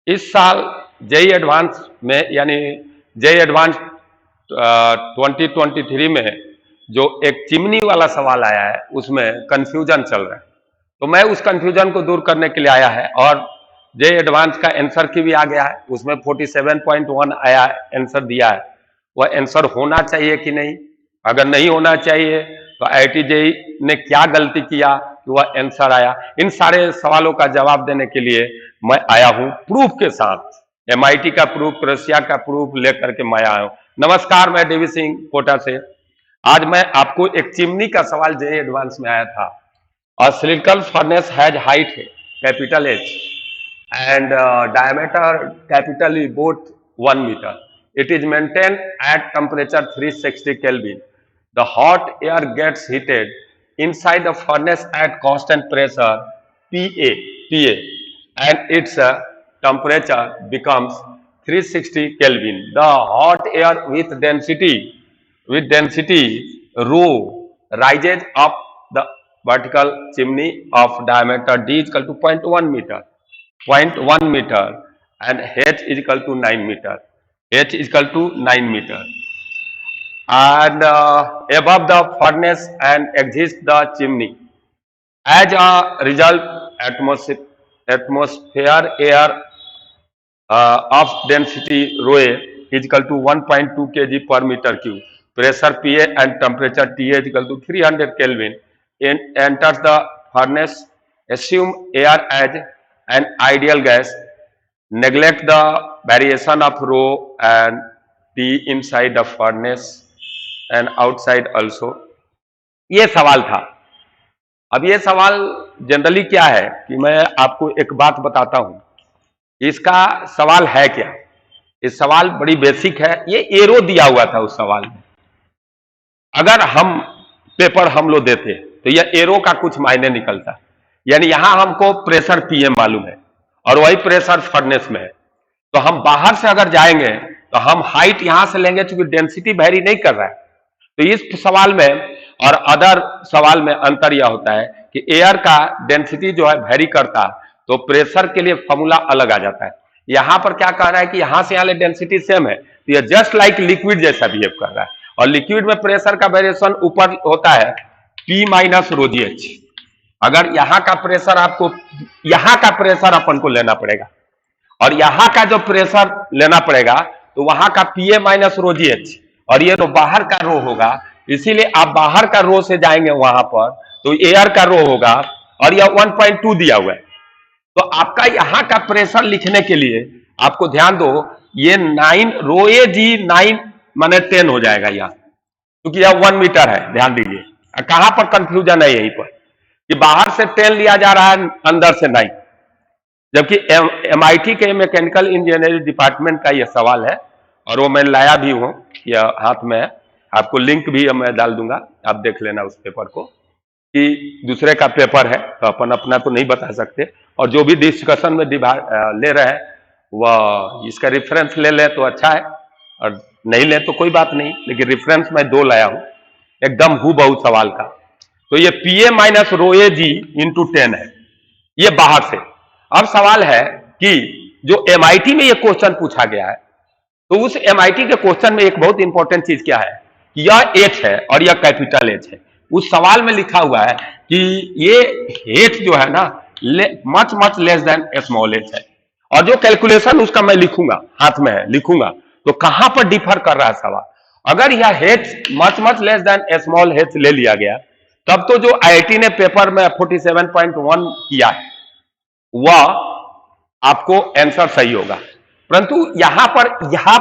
इस साल JEE advance में यानी जेई एडवांस 2023 में जो एक चिमनी वाला सवाल आया है उसमें कंफ्यूजन चल रहा है, तो मैं उस कंफ्यूजन को दूर करने के लिए आया है और जेई एडवांस का आंसर की भी आ गया है। उसमें 47.1 आया आंसर दिया है। वह आंसर होना चाहिए कि नहीं, अगर नहीं होना चाहिए तो आईआईटी जेई ने क्या गलती किया कि वह आंसर आया। इन सारे सवालों का जवाब देने के लिए मैं आया हूं प्रूफ के साथ, एमआईटी का प्रूफ, रशिया का प्रूफ लेकर के मैं आया हूं। नमस्कार, मैं देवी सिंह कोटा से। आज मैं आपको एक चिमनी का सवाल जेई एडवांस में आया था। A cylindrical furnace has height capital H and diameter capital E, both 1 meter. It is maintained at temperature 360 Kelvin. The hot air gets heated inside the furnace at constant pressure PA, and its temperature becomes 360 Kelvin. The hot air with density rho rises up the vertical chimney of diameter D is equal to 0.1 meter and H is equal to 9 meter. H is equal to 9 meter. And above the furnace and exists the chimney. As a result, atmosphere air of density rho is equal to 1.2 kg per meter cube. Pressure PA and temperature TA is equal to 300 Kelvin. Enters the furnace. Assume air as an ideal gas. Neglect the variation of rho and T inside the furnace and outside also. ये सवाल था। अब ये सवाल generally क्या है कि मैं आपको एक बात बताता हूं, इसका सवाल है क्या। इस सवाल बड़ी बेसिक है। ये एरो दिया हुआ था उस सवाल में। अगर हम पेपर हम लोग देते तो यह एरो का कुछ मायने निकलता, यानी यहां हमको प्रेशर पीएम मालूम है और वही प्रेशर फर्नेस में है, तो हम बाहर से अगर जाएंगे तो हम हाइट यहां से लेंगे, क्योंकि डेंसिटी वेरी नहीं कर रहा है। तो इस सवाल में और अदर सवाल में अंतर यह होता है कि एयर का डेंसिटी जो है वेरी करता, तो प्रेशर के लिए फॉर्मूला अलग आ जाता है। यहां पर क्या कह रहा है कि यहां से यहां डेंसिटी सेम है, तो यह जस्ट लाइक लिक्विड जैसा बिहेव कर रहा है। और लिक्विड में प्रेशर का वेरिएशन ऊपर होता है P माइनस रो जी एच। अगर यहां का प्रेशर आपको, यहां का प्रेशर अपन को लेना पड़ेगा और यहां का जो प्रेशर लेना पड़ेगा, तो वहां का PA माइनस रो जी एच, और ये तो बाहर का रो होगा, इसीलिए आप बाहर का रो से जाएंगे वहां पर तो एयर का रो होगा और यह 1.2 दिया हुआ है। तो आपका यहां का प्रेशर लिखने के लिए आपको ध्यान दो, ये 9 रो ए जी 9 माने 10 हो जाएगा यहां, क्योंकि यह 1 मीटर है। ध्यान दीजिए कहां पर कंफ्यूजन है, यहीं पर कि बाहर से 10 लिया जा रहा है, अंदर से 9, जबकि एमआईटी के मैकेनिकल इंजीनियरिंग डिपार्टमेंट का यह सवाल है और वो मैं लाया भी हूं, यह हाथ में है। आपको लिंक भी मैं डाल दूंगा, आप देख लेना उस पेपर को, कि दूसरे का पेपर है तो अपन अपना तो नहीं बता सकते, और जो भी डिस्कशन में ले रहे हैं वह इसका रेफरेंस ले लें तो अच्छा है, और नहीं ले तो कोई बात नहीं, लेकिन रेफरेंस मैं 2 लाया हूं एकदम हूबहू सवाल का। तो ये PA माइनस रो ए जी इंटू 10 है, ये बाहर से। अब सवाल है कि जो एमआईटी में ये क्वेश्चन पूछा गया है, तो उस एमआईटी के क्वेश्चन में एक बहुत इंपॉर्टेंट चीज क्या है, यह H है और यह कैपिटल H है। उस सवाल में लिखा हुआ है कि ये H जो है ना much much less than small h है, और जो कैलकुलेशन उसका मैं लिखूंगा, हाथ में है लिखूंगा, तो कहां पर डिफर कर रहा है सवाल। अगर यह H much much less than small h ले लिया गया, तब तो जो आईआईटी ने पेपर में 47.1 किया है वह आपको आंसर सही होगा। परंतु यहां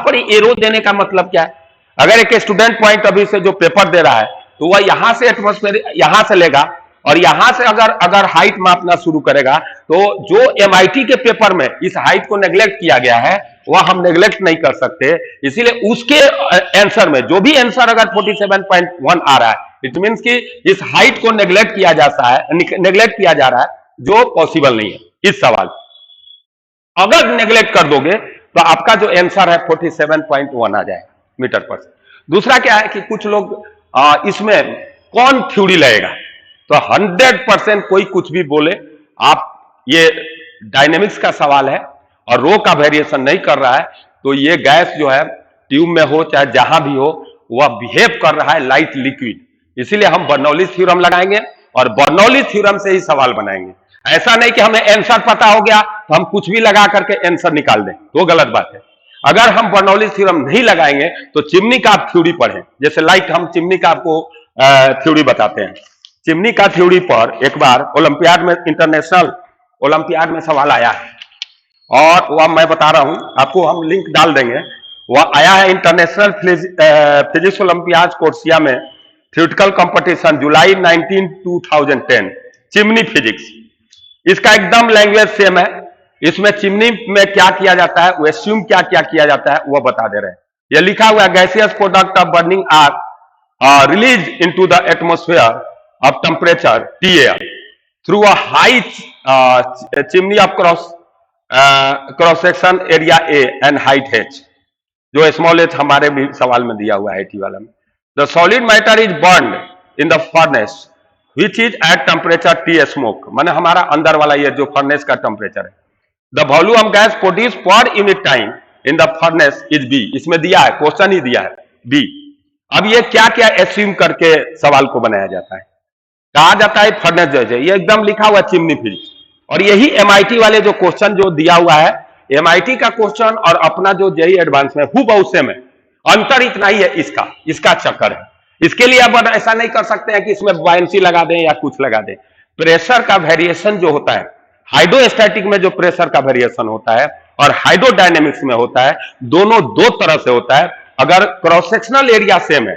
पर एरो देने का मतलब क्या है, अगर एक स्टूडेंट पॉइंट अभी से जो पेपर दे रहा है, तो वह यहां से एटमॉस्फेयर यहां से लेगा और यहां से अगर हाइट मापना शुरू करेगा, तो जो एमआईटी के पेपर में इस हाइट को नेग्लेक्ट किया गया है वह हम नेग्लेक्ट नहीं कर सकते। इसीलिए उसके आंसर में जो भी आंसर अगर 47.1 आ रहा है, इट मींस कि इस हाइट को नेग्लेक्ट किया जा रहा है, जो पॉसिबल नहीं है इस सवाल। अगर नेग्लेक्ट कर दोगे तो आपका जो आंसर है 47.1 आ जाएगा मीटर पर। दूसरा क्या है कि कुछ लोग इसमें कौन थ्योरी लगेगा, तो 100% कोई कुछ भी बोले आप, ये डायनेमिक्स का सवाल है और रो का वेरिएशन नहीं कर रहा है, तो ये गैस जो है ट्यूब में हो चाहे जहां भी हो, वह बिहेव कर रहा है लाइट लिक्विड। इसीलिए हम बर्नौलीज थ्योरम लगाएंगे और बर्नौलीज थ्योरम से ही सवाल बनाएंगे। ऐसा नहीं कि हमें आंसर पता हो गया तो हम कुछ भी लगा करके आंसर निकाल दें, तो गलत बात है। अगर हम बर्नौलीज थ्योरम नहीं लगाएंगे तो चिमनी का आप थ्योरी पढ़ें, जैसे लाइक हम चिमनी का आपको थ्योरी बताते हैं। चिमनी का थ्योरी पर एक बार ओलंपियाड में, इंटरनेशनल ओलंपियाड में सवाल आया है, और वह मैं बता रहा हूं आपको, हम लिंक डाल देंगे। वह आया है इंटरनेशनल फिजिक्स ओलंपियाड कोर्सिया में, थ्योरेटिकल कंपटीशन जुलाई 19 2010, चिमनी फिजिक्स। इसका एकदम लैंग्वेज सेम है। इसमें चिमनी में क्या किया जाता है, वैक्यूम क्या क्या किया जाता है, वह बता दे रहे हैं। यह लिखा हुआ है, gaseous product of burning are release into the atmosphere of temperature TA through a high chimney of cross section area A and height H, जो स्मॉल h हमारे भी सवाल में दिया हुआ है IT वाला में। The solid matter is burned in the furnace which is at temperature T smoke, माने हमारा अंदर वाला ये जो फर्नेस का टेम्परेचर है। The volume of gas produce per unit time in the furnace is B, इसमें दिया है, क्वेश्चन ही दिया है B। अब ये क्या क्या एस्यूम करके सवाल को बनाया जाता है, कहा जाता है फर्नेस जो है, ये एकदम लिखा हुआ चिमनी फिजिक्स। और यही MIT वाले जो क्वेश्चन जो दिया हुआ है, MIT का क्वेश्चन और अपना जो JEE एडवांस में हु बहुत सेम है, अंतर इतना ही है, इसका चक्कर है। इसके लिए अब ऐसा नहीं कर सकते हैं कि इसमें बायंसी लगा दें या कुछ लगा दें। प्रेशर का वेरिएशन जो होता है, हाइड्रोस्टैटिक में जो प्रेशर का वेरिएशन होता है और हाइड्रोडायनेमिक्स में होता है, दोनों दो तरह से होता है। अगर क्रॉस सेक्शनल एरिया सेम है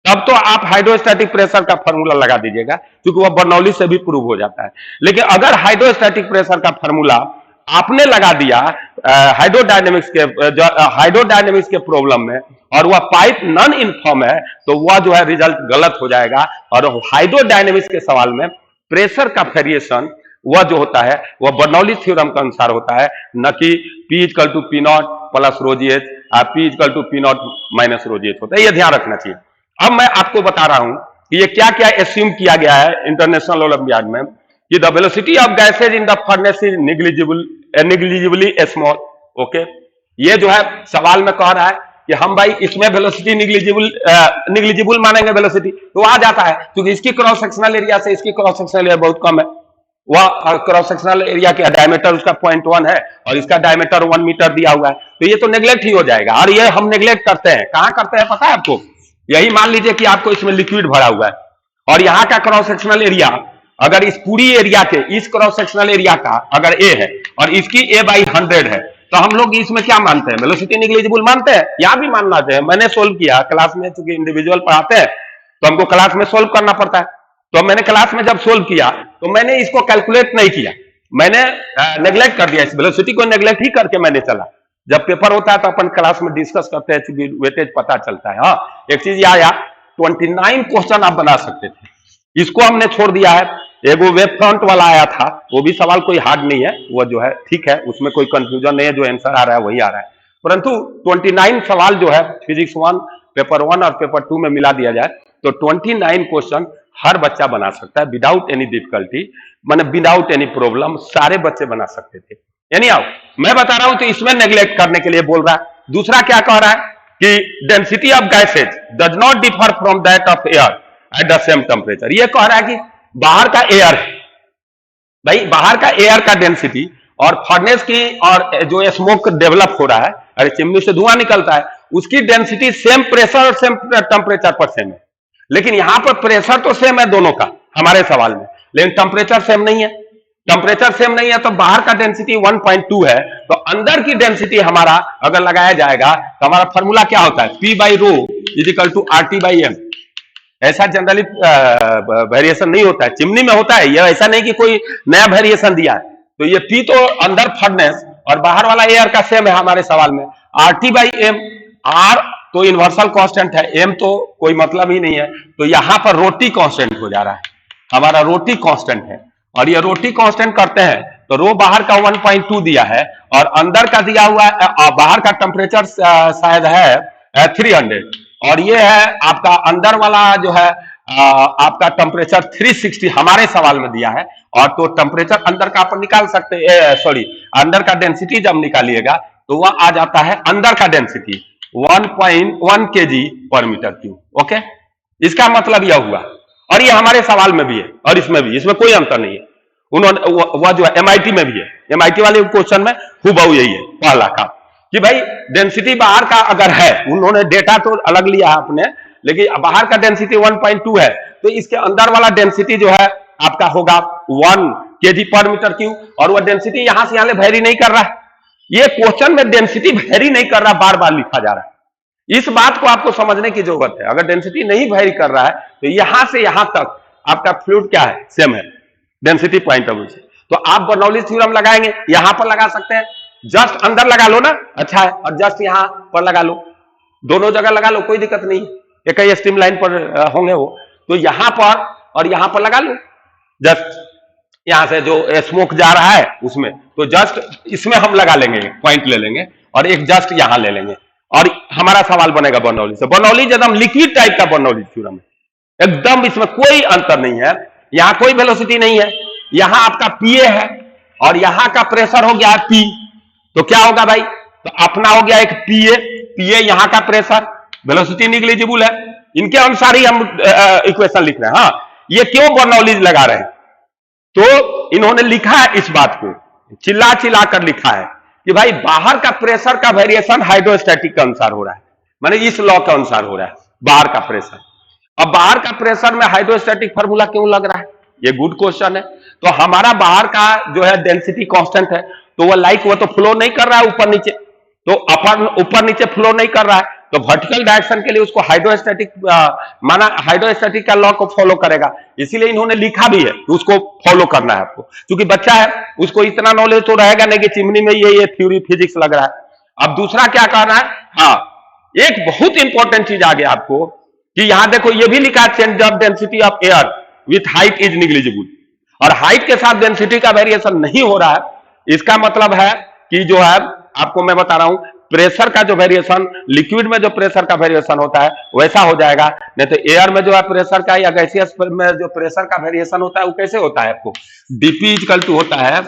तब तो आप हाइड्रोस्टैटिक प्रेशर का फॉर्मूला लगा दीजिएगा, क्योंकि वह बर्नौली से भी प्रूव हो जाता है। लेकिन अगर हाइड्रोस्टैटिक प्रेशर का फॉर्मूला आपने लगा दिया हाइड्रोडायनेमिक्स के प्रॉब्लम में, और वह पाइप नॉन इनफॉर्म है, तो वह जो है रिजल्ट गलत हो जाएगा। और हाइड्रोडायनेमिक्स के सवाल में प्रेशर का वेरिएशन वह जो होता है वह बर्नौली थ्योरम के अनुसार होता है, न कि P = P0 plus ρgh, P = P0 minus ρgh होता है। यह ध्यान रखना चाहिए। अब मैं आपको बता रहा हूं कि ये क्या क्या एस्यूम किया गया है इंटरनेशनल ओलंपियाड में, कि the velocity of gases in the furnace is negligibly small. Okay, ये जो है सवाल में कह रहा है कि हम भाई इसमें वेलोसिटी निग्लिजिबल मानेंगे वेलोसिटी, तो आ जाता है, क्योंकि इसकी क्रॉस सेक्शनल एरिया से इसकी क्रॉस सेक्शनल एरिया बहुत कम है। वह क्रॉस सेक्शनल एरिया के डायमीटर उसका 0.1 है और इसका डायमीटर 1 मीटर दिया हुआ है, तो ये तो नेग्लेक्ट ही हो जाएगा। और ये हम नेग्लेक्ट करते हैं, कहां करते हैं पता है आपको? यही मान लीजिए कि आपको इसमें लिक्विड भरा हुआ है और यहाँ का क्रॉस सेक्शनल एरिया, अगर इस पूरी एरिया के इस क्रॉस सेक्शनल एरिया का अगर A है और इसकी A/100 है, तो हम लोग इसमें क्या मानते हैं? वेलोसिटी निग्लिजिबल मानते हैं। यहां भी मानना चाहिए। मैंने सोल्व किया क्लास में, चूंकि इंडिविजुअल पढ़ाते हैं तो हमको क्लास में सोल्व करना पड़ता है। तो मैंने क्लास में जब सोल्व किया तो मैंने इसको कैलकुलेट नहीं किया, मैंने नेग्लेक्ट कर दिया। इस वेलोसिटी को नेग्लेक्ट ही करके मैंने चला। जब पेपर होता है तो अपन क्लास में डिस्कस करते हैं, चूंकि वेटेज पता चलता है। हाँ, एक चीज आया, 29 क्वेश्चन आप बना सकते थे, इसको हमने छोड़ दिया है। एगो वेब फ्रंट वाला आया था, वो भी सवाल कोई हार्ड नहीं है, वो जो है ठीक है, उसमें कोई कंफ्यूजन नहीं है, जो आंसर आ रहा है वही आ रहा है। परंतु 29 सवाल जो है फिजिक्स 1 पेपर 1 और पेपर 2 में मिला दिया जाए तो 29 क्वेश्चन हर बच्चा बना सकता है, विदाउट एनी डिफिकल्टी, माने विदाउट एनी प्रॉब्लम, सारे बच्चे बना सकते थे। यानी आओ मैं बता रहा हूं तो इसमें नेग्लेक्ट करने के लिए बोल रहा है। दूसरा क्या कह रहा है कि density of gases does not differ from that of air at the same temperature. ये कह रहा है कि बाहर का एयर है भाई, बाहर का एयर का डेंसिटी और फर्नेस की और जो स्मोक डेवलप हो रहा है, अरे चिमनी से धुआं निकलता है, उसकी डेंसिटी सेम प्रेशर और सेम टेम्परेचर पर सेम है। लेकिन यहां पर प्रेशर तो सेम है दोनों का हमारे सवाल में, लेकिन टेम्परेचर सेम नहीं है। टेम्परेचर सेम नहीं है तो बाहर का डेंसिटी 1.2 है, तो अंदर की डेंसिटी हमारा अगर लगाया जाएगा तो हमारा फॉर्मूला क्या होता है? P/ρ = RT/m। ऐसा जनरली वेरिएशन नहीं होता है, चिमनी में होता है। ये ऐसा नहीं कि कोई नया वेरिएशन दिया है। तो ये P तो अंदर फर्नेस और बाहर वाला एयर का सेम है हमारे सवाल में। RT/m, R तो यूनिवर्सल कांस्टेंट है, M तो कोई मतलब ही नहीं है, तो यहां पर रोटी कांस्टेंट हो जा रहा है, हमारा रोटी कांस्टेंट है। और ये रोटी कांस्टेंट करते हैं तो रो बाहर का 1.2 दिया है और अंदर का दिया हुआ है, बाहर का टेम्परेचर शायद है 300 और ये है आपका अंदर वाला जो है आपका टेम्परेचर 360 हमारे सवाल में दिया है, और तो टेम्परेचर अंदर का आप निकाल सकते हैं, सॉरी अंदर का डेंसिटी जब निकालिएगा तो वह आ जाता है अंदर का डेंसिटी 1.1 केजी पर मीटर क्यूब। ओके, इसका मतलब यह हुआ, और ये हमारे सवाल में भी है और इसमें भी, इसमें कोई अंतर नहीं है। उन्होंने वह जो है एमआईटी में भी है, एमआईटी वाले क्वेश्चन में हुबहू यही है पहला का, कि भाई डेंसिटी बाहर का अगर है, उन्होंने डेटा तो अलग लिया है आपने, लेकिन बाहर का डेंसिटी 1.2 है, तो इसके अंदर वाला डेंसिटी जो है आपका होगा 1 केजी पर मीटर क्यूब, और वह डेंसिटी यहां से यहां वेरी नहीं कर रहा है। ये क्वेश्चन में डेंसिटी वेरी नहीं कर रहा, बार बार लिखा जा रहा है। इस बात को आपको समझने की जरूरत है। अगर डेंसिटी नहीं वेरी कर रहा है तो यहां से यहां तक आपका फ्लूइड क्या है, सेम है डेंसिटी पॉइंट ऑफ व्यू से। तो आप बर्नौली थ्योरम लगाएंगे, यहां पर लगा सकते हैं, जस्ट अंदर लगा लो ना, अच्छा है, और जस्ट यहां पर लगा लो, दोनों जगह लगा लो, कोई दिक्कत नहीं है। एक ही स्ट्रीम लाइन पर होंगे वो, तो यहां पर और यहां पर लगा लो, जस्ट यहां से जो स्मोक जा रहा है उसमें, तो जस्ट इसमें हम लगा लेंगे, पॉइंट ले लेंगे, और एक जस्ट यहां ले लेंगे, और हमारा सवाल बनेगा बर्नौली से। बर्नौली एकदम लिक्विड टाइप का बर्नौली थ्योरम है, एकदम इसमें कोई अंतर नहीं है, यहां कोई वेलोसिटी नहीं है, यहां आपका पीए है और यहां का प्रेशर हो गया पी, तो क्या होगा भाई, तो अपना हो गया एक पीए, पीए यहां का प्रेशर, वेलोसिटी निग्लिजिबल है, इनके अनुसार ही हम इक्वेशन लिख रहे हैं। हाँ, ये क्यों बर्नौली लगा रहे हैं, तो इन्होंने लिखा है इस बात को, चिल्ला चिल्ला कर लिखा है कि भाई बाहर का प्रेशर का वेरिएशन हाइड्रोस्टैटिक के अनुसार हो रहा है, माने इस लॉ के अनुसार हो रहा है बाहर का प्रेशर। अब बाहर का प्रेशर में हाइड्रोस्टैटिक फार्मूला क्यों लग रहा है, ये गुड क्वेश्चन है। तो हमारा बाहर का जो है डेंसिटी कांस्टेंट है, तो वह वो तो फ्लो नहीं कर रहा है ऊपर नीचे, तो अपर ऊपर नीचे फ्लो नहीं कर रहा है, तो वर्टिकल डायरेक्शन के लिए उसको हाइड्रोस्टैटिक माना, हाइड्रोस्टैटिक का लॉ को फॉलो करेगा, इसीलिए इन्होंने लिखा भी है कि उसको फॉलो करना है आपको, क्योंकि बच्चा है उसको इतना नॉलेज तो रहेगा नहीं कि चिमनी में ये थ्योरी फिजिक्स लग रहा है। अब दूसरा क्या करना है, हाँ एक बहुत इंपॉर्टेंट चीज आ गया आपको, कि यहां देखो ये भी लिखा है change of density of air with height is negligible, और हाइट के साथ डेंसिटी का वेरिएशन नहीं हो रहा है, इसका मतलब है कि जो है आपको मैं बता रहा हूं, प्रेशर का जो वेरिएशन, लिक्विड में जो प्रेशर का वेरिएशन होता है वैसा हो जाएगा, नहीं तो एयर में जो है प्रेशर का या गैसियस में जो प्रेशर का वेरिएशन होता है वो कैसे होता है, आपको डीपी इक्वल टू होता है,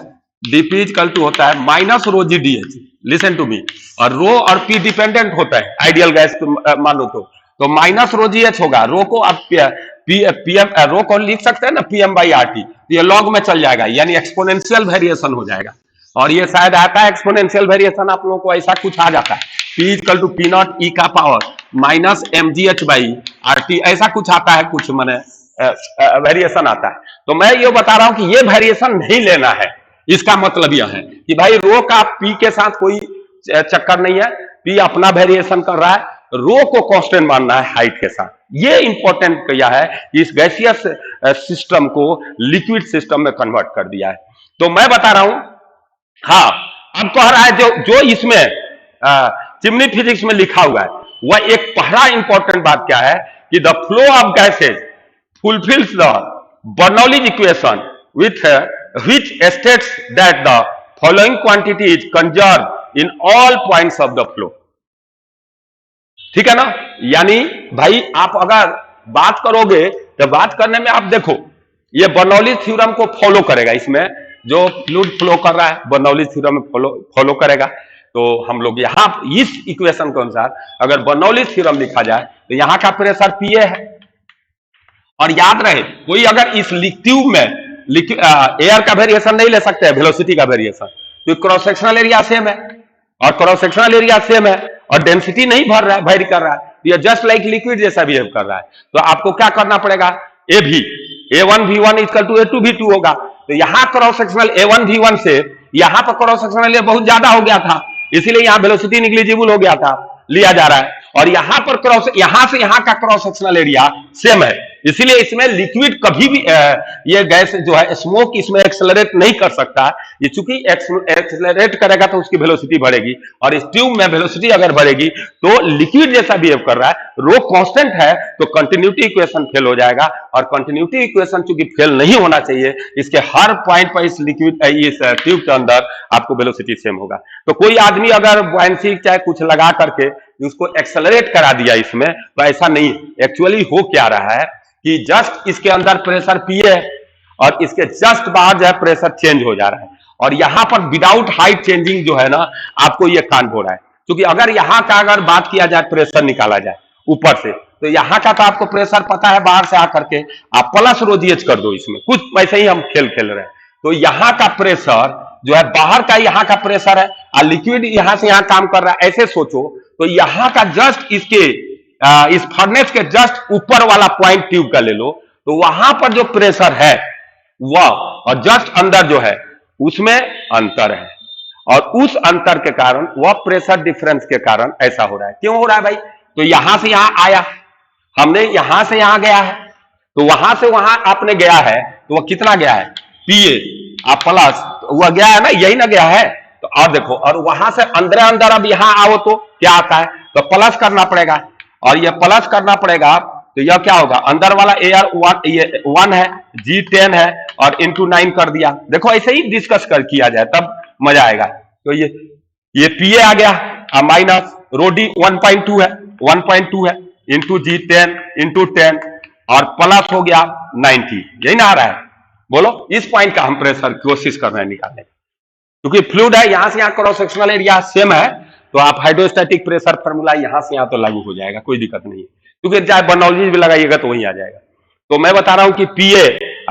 डीपी इक्वल टू होता है minus rho G D H, listen to me, और रो और पी डिपेंडेंट होता है आइडियल गैस मानो तो माइनस रो जी एच होगा, रो को आप पीएम रो को लिख सकते हैं ना पीएम बाई आर टी, ये लॉग में चल जाएगा, यानी एक्सपोनेंशियल वेरिएशन हो जाएगा, और ये शायद आता है एक्सपोनेंशियल वेरिएशन आप लोगों को ऐसा कुछ आ जाता है, P equal to P naught e का power minus M G H by R T, ऐसा कुछ आता है, कुछ मैंने वेरिएशन आता है। तो मैं ये बता रहा हूं कि ये वेरिएशन नहीं लेना है, इसका मतलब यह है कि भाई रो का पी के साथ कोई चक्कर नहीं है, पी अपना वेरिएशन कर रहा है, रो को कांस्टेंट मानना है हाइट के साथ। ये इंपॉर्टेंट किया है कि इस गैसियस सिस्टम को लिक्विड सिस्टम में कन्वर्ट कर दिया है। तो मैं बता रहा हूं, हाँ अब कह रहा है जो इसमें चिमनी फिजिक्स में लिखा हुआ है, वह एक पहला इंपॉर्टेंट बात क्या है कि the flow of gases fulfils the Bernoulli's equation with which states that the following quantity is conserved in all points of the flow। ठीक है ना, यानी भाई आप अगर बात करोगे तो बात करने में आप देखो ये बर्नौली थ्योरम को फॉलो करेगा, इसमें जो फ्लूइड फ्लो कर रहा है बर्नौली थ्योरम में फॉलो करेगा। तो हम लोग यहां इस इक्वेशन के अनुसार अगर बर्नौली थ्योरम लिखा जाए तो यहां का प्रेशर पीए है, और याद रहे कोई अगर इस ट्यूब में एयर का वेरिएशन नहीं ले सकते हैं, वेलोसिटी का वेरिएशन, तो क्रॉस सेक्शनल एरिया सेम है, और क्रॉस सेक्शनल एरिया सेम है, और डेंसिटी नहीं भर रहा है, वेरी कर रहा है, ये जस्ट लाइक लिक्विड जैसा बिहेव कर रहा है। तो आपको क्या करना पड़ेगा, ए भी A1 V1 equal to A2 V2 होगा, तो यहां क्रॉस सेक्शनल A1 V1 से यहां पर क्रॉस सेक्शनल एरिया बहुत ज्यादा हो गया था, इसीलिए यहां वेलोसिटी निग्लिजिबल हो गया था, लिया जा रहा है, और यहां पर यहां से यहां का क्रॉस सेक्शनल एरिया सेम है, इसीलिए इसमें लिक्विड कभी भी ये गैस जो है स्मोक इसमें एक्सेलरेट नहीं कर सकता, ये चूंकि एक्सेलरेट करेगा तो उसकी वेलोसिटी बढ़ेगी, और इस ट्यूब में वेलोसिटी अगर बढ़ेगी तो लिक्विड जैसा बिहेव कर रहा है, रो कांस्टेंट है, तो कंटिन्यूटी इक्वेशन फेल हो जाएगा, और कंटिन्यूटी इक्वेशन चूंकि फेल नहीं होना चाहिए, इसके हर पॉइंट पर इस लिक्विड इस ट्यूब के अंदर आपको वेलोसिटी सेम होगा। तो कोई आदमी अगर बुआयंसी चाहे कुछ लगा करके उसको एक्सेलरेट करा दिया इसमें, तो ऐसा नहीं, एक्चुअली हो क्या रहा है कि जस्ट इसके अंदर प्रेशर पी है और इसके जस्ट बाहर जो है प्रेशर चेंज हो जा रहा है, और यहां पर विदाउट हाइट चेंजिंग जो है ना आपको ये कांड हो रहा है। क्योंकि अगर यहाँ का अगर बात किया जाए, प्रेशर निकाला जाए ऊपर से, तो यहाँ का तो आपको प्रेशर पता है, बाहर से आकर के आप प्लस रो जीएच कर दो, इसमें कुछ वैसे ही हम खेल खेल रहे हैं। तो यहाँ का प्रेशर जो है बाहर का, यहाँ का प्रेशर है और लिक्विड यहाँ से यहाँ काम कर रहा है, ऐसे सोचो। तो यहाँ का जस्ट इसके इस फर्नेस के जस्ट ऊपर वाला पॉइंट ट्यूब का ले लो, तो वहां पर जो प्रेशर है वह और जस्ट अंदर जो है उसमें अंतर है, और उस अंतर के कारण वह प्रेशर डिफरेंस के कारण ऐसा हो रहा है। क्यों हो रहा है भाई? तो यहां से यहां आया, हमने यहां से यहां गया है, तो वहां से वहां आपने गया है, तो वह कितना गया है? पीए आप प्लस, वह गया है ना, यही ना गया है। तो और देखो, और वहां से अंदर अंदर अब यहां आओ तो क्या आता है? तो प्लस करना पड़ेगा, और यह प्लस करना पड़ेगा, तो यह क्या होगा? अंदर वाला एयर 1 है, G10 है, और इंटू 9 कर दिया। देखो ऐसे ही डिस्कस कर किया जाए तब मजा आएगा। तो ये पीए आ गया, माइनस रोडी 1.2 है, 1.2 है, इंटू G10 इंटू 10, और प्लस हो गया 90। यही ना आ रहा है? बोलो, इस पॉइंट का हम प्रेशर कोशिश कर रहे हैं निकालने, क्योंकि फ्लूइड है, यहां से यहां क्रॉस सेक्शनल एरिया सेम है, तो आप हाइड्रोस्टैटिक प्रेशर फार्मूला यहां से यहां तो लागू हो जाएगा, कोई दिक्कत नहीं है, क्योंकि चाहे बर्नौली भी लगाइएगा तो वही आ जाएगा। तो मैं बता रहा हूं कि पीए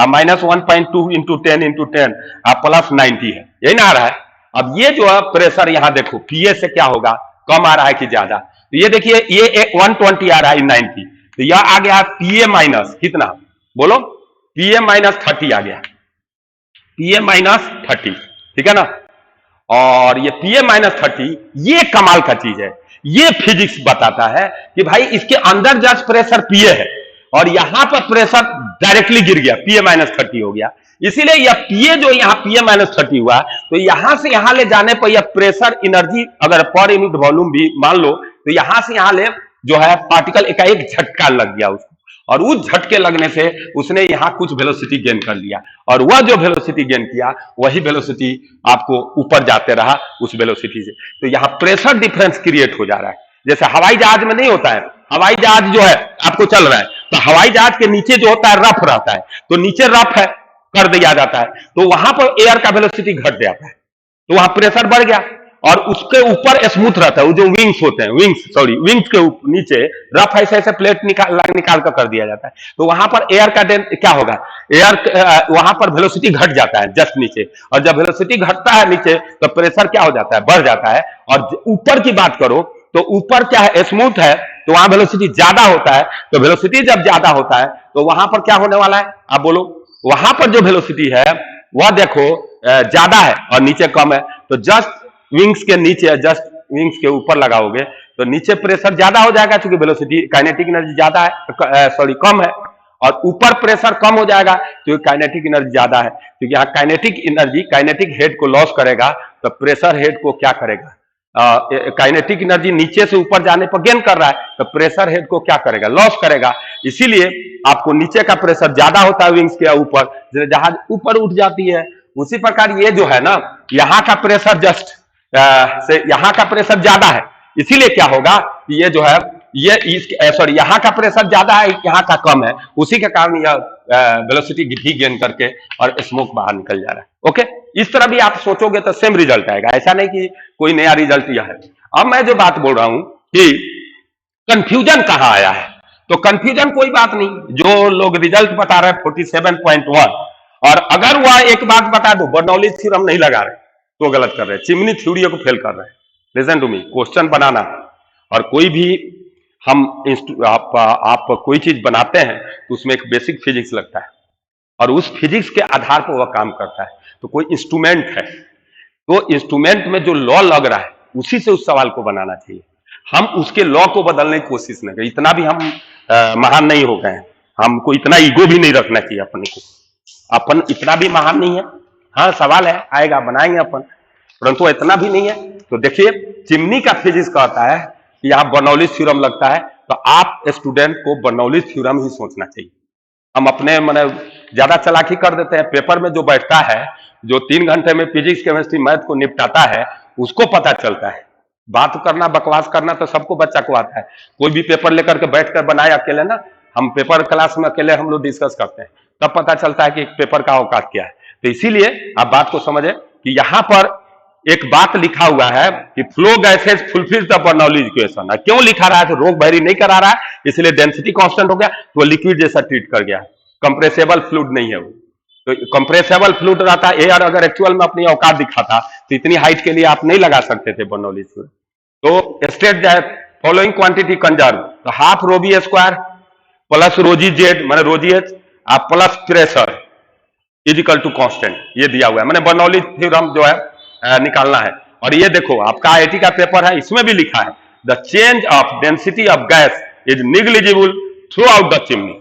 माइनस 1.2 इंटू 10 इंटू 10 प्लस 90 है, यही ना आ रहा है? अब ये जो है प्रेशर यहां देखो, पीए से क्या होगा, कम आ रहा है कि ज्यादा? तो ये देखिए, ये 120 आ रहा है 90, तो यह आ गया पीए माइनस कितना? बोलो, पीए माइनस 30 आ गया, पीए माइनस 30, ठीक है ना? और ये पीए माइनस 30 ये कमाल का चीज है, ये फिजिक्स बताता है कि भाई इसके अंदर जस्ट प्रेशर पीए है और यहां पर प्रेशर डायरेक्टली गिर गया, पीए माइनस 30 हो गया। इसीलिए यह पीए जो यहां पीए माइनस 30 हुआ, तो यहां से यहां ले जाने पर यह प्रेशर एनर्जी अगर पर यूनिट वॉल्यूम भी मान लो, तो यहां से यहां ले जो है पार्टिकल एकाएक झटका लग गया उसको, और उस झटके लगने से उसने यहां कुछ वेलोसिटी गेन कर लिया, और वह जो वेलोसिटी गेन किया वही वेलोसिटी आपको ऊपर जाते रहा उस वेलोसिटी से। तो यहां प्रेशर डिफरेंस क्रिएट हो जा रहा है, जैसे हवाई जहाज में नहीं होता है, हवाई जहाज जो है आपको चल रहा है, तो हवाई जहाज के नीचे जो होता है रफ रहता है, तो नीचे रफ है कर दिया जाता है, तो वहां पर एयर का वेलोसिटी घट जाता है, तो वहां प्रेशर बढ़ गया, और उसके ऊपर स्मूथ रहता है, वो जो विंग्स होते हैं, विंग्स के नीचे रफ ऐसे ऐसे प्लेट निकाल कर दिया जाता है, तो वहां पर एयर का क्या होगा, एयर वहां पर वेलोसिटी घट जाता है जस्ट नीचे, और जब वेलोसिटी घटता है नीचे तो प्रेशर क्या हो जाता है, बढ़ जाता है। और ऊपर की बात करो तो ऊपर क्या है, स्मूथ है, तो वहां वेलोसिटी ज्यादा होता है, तो वेलोसिटी जब ज्यादा होता है तो वहां पर क्या होने वाला है, आप बोलो? वहां पर जो वेलोसिटी है वह देखो ज्यादा है और नीचे कम है, तो जस्ट विंग्स के नीचे जस्ट विंग्स के ऊपर लगाओगे तो नीचे प्रेशर ज्यादा हो जाएगा, क्योंकि वेलोसिटी काइनेटिक एनर्जी ज्यादा है, कम है, और ऊपर प्रेशर कम हो जाएगा क्योंकि काइनेटिक एनर्जी ज्यादा है, क्योंकि यहाँ काइनेटिक एनर्जी काइनेटिक हेड को लॉस करेगा, तो प्रेशर हेड को क्या करेगा, काइनेटिक एनर्जी नीचे से ऊपर जाने पर गेन कर रहा है, तो प्रेशर हेड को क्या करेगा, लॉस करेगा। इसीलिए आपको नीचे का प्रेशर ज्यादा होता है विंग्स के ऊपर, जहाज ऊपर उठ जाती है। उसी प्रकार ये जो है ना, यहाँ का प्रेशर जस्ट से यहाँ का प्रेशर ज्यादा है, इसीलिए क्या होगा, ये जो है ये यहाँ का प्रेशर ज्यादा है, यहाँ का कम है, उसी के कारण यह वेलोसिटी भी गेन करके और स्मोक बाहर निकल जा रहा है। ओके, इस तरह भी आप सोचोगे तो सेम रिजल्ट आएगा, ऐसा नहीं कि कोई नया रिजल्ट यह है। अब मैं जो बात बोल रहा हूं कि कंफ्यूजन कहां आया है, तो कंफ्यूजन कोई बात नहीं, जो लोग रिजल्ट बता रहे हैं 47.1, और अगर वह एक बात बता दो, बर्नौली थ्योरम नहीं लगा रहे तो गलत कर रहे हैं, चिमनी थ्योरी को फेल कर रहे हैं। लिसन टू मी, क्वेश्चन बनाना और कोई भी हम आप कोई चीज बनाते हैं तो उसमें एक बेसिक फिजिक्स लगता है, और उस फिजिक्स के आधार पर वह काम करता है। तो कोई इंस्ट्रूमेंट है, तो इंस्ट्रूमेंट में जो लॉ लग रहा है उसी से उस सवाल को बनाना चाहिए, हम उसके लॉ को बदलने की कोशिश न करें। इतना भी हम महान नहीं हो गए हैं, हमको इतना ईगो भी नहीं रखना चाहिए अपने को, अपन इतना भी महान नहीं है। हाँ, सवाल है, आएगा, बनाएंगे अपन, परंतु इतना भी नहीं है। तो देखिए, चिमनी का फिजिक्स कहता है कि यहाँ बर्नौली थ्योरम लगता है, तो आप स्टूडेंट को बर्नौली थ्योरम ही सोचना चाहिए। हम अपने मैंने ज्यादा चालाकी कर देते हैं, पेपर में जो बैठता है, जो 3 घंटे में फिजिक्स केमिस्ट्री मैथ को निपटाता है, उसको पता चलता है। बात करना, बकवास करना तो सबको बच्चा को आता है, कोई भी पेपर लेकर के बैठ कर बनाए अकेले ना, हम पेपर क्लास में अकेले हम लोग डिस्कस करते हैं, तब पता चलता है कि पेपर का औकात क्या है। तो इसीलिए आप बात को समझे कि यहां पर एक बात लिखा हुआ है कि flow gases fulfil the Bernoulli equation. क्यों लिखा रहा है? तो रोग वेरी नहीं करा रहा है, इसलिए डेंसिटी कांस्टेंट हो गया, तो लिक्विड जैसा ट्रीट कर गया। कंप्रेसेबल फ्लूइड नहीं है वो। तो कंप्रेसेबल फ्लूइड रहता, एयर अगर एक्चुअल में अपनी औकात दिखाता तो इतनी हाइट के लिए आप नहीं लगा सकते थे बर्नौली फ्लूइड। तो state that following quantity conserve, तो half rho v square plus rho g Z माने रोजी एच आप plus pressure equal to constant, ये दिया हुआ है। मैंने बर्नौली थ्योरम जो है निकालना है। और ये देखो आपका आईआईटी का पेपर है, इसमें भी लिखा है the change of density of gas is negligible through out the chimney.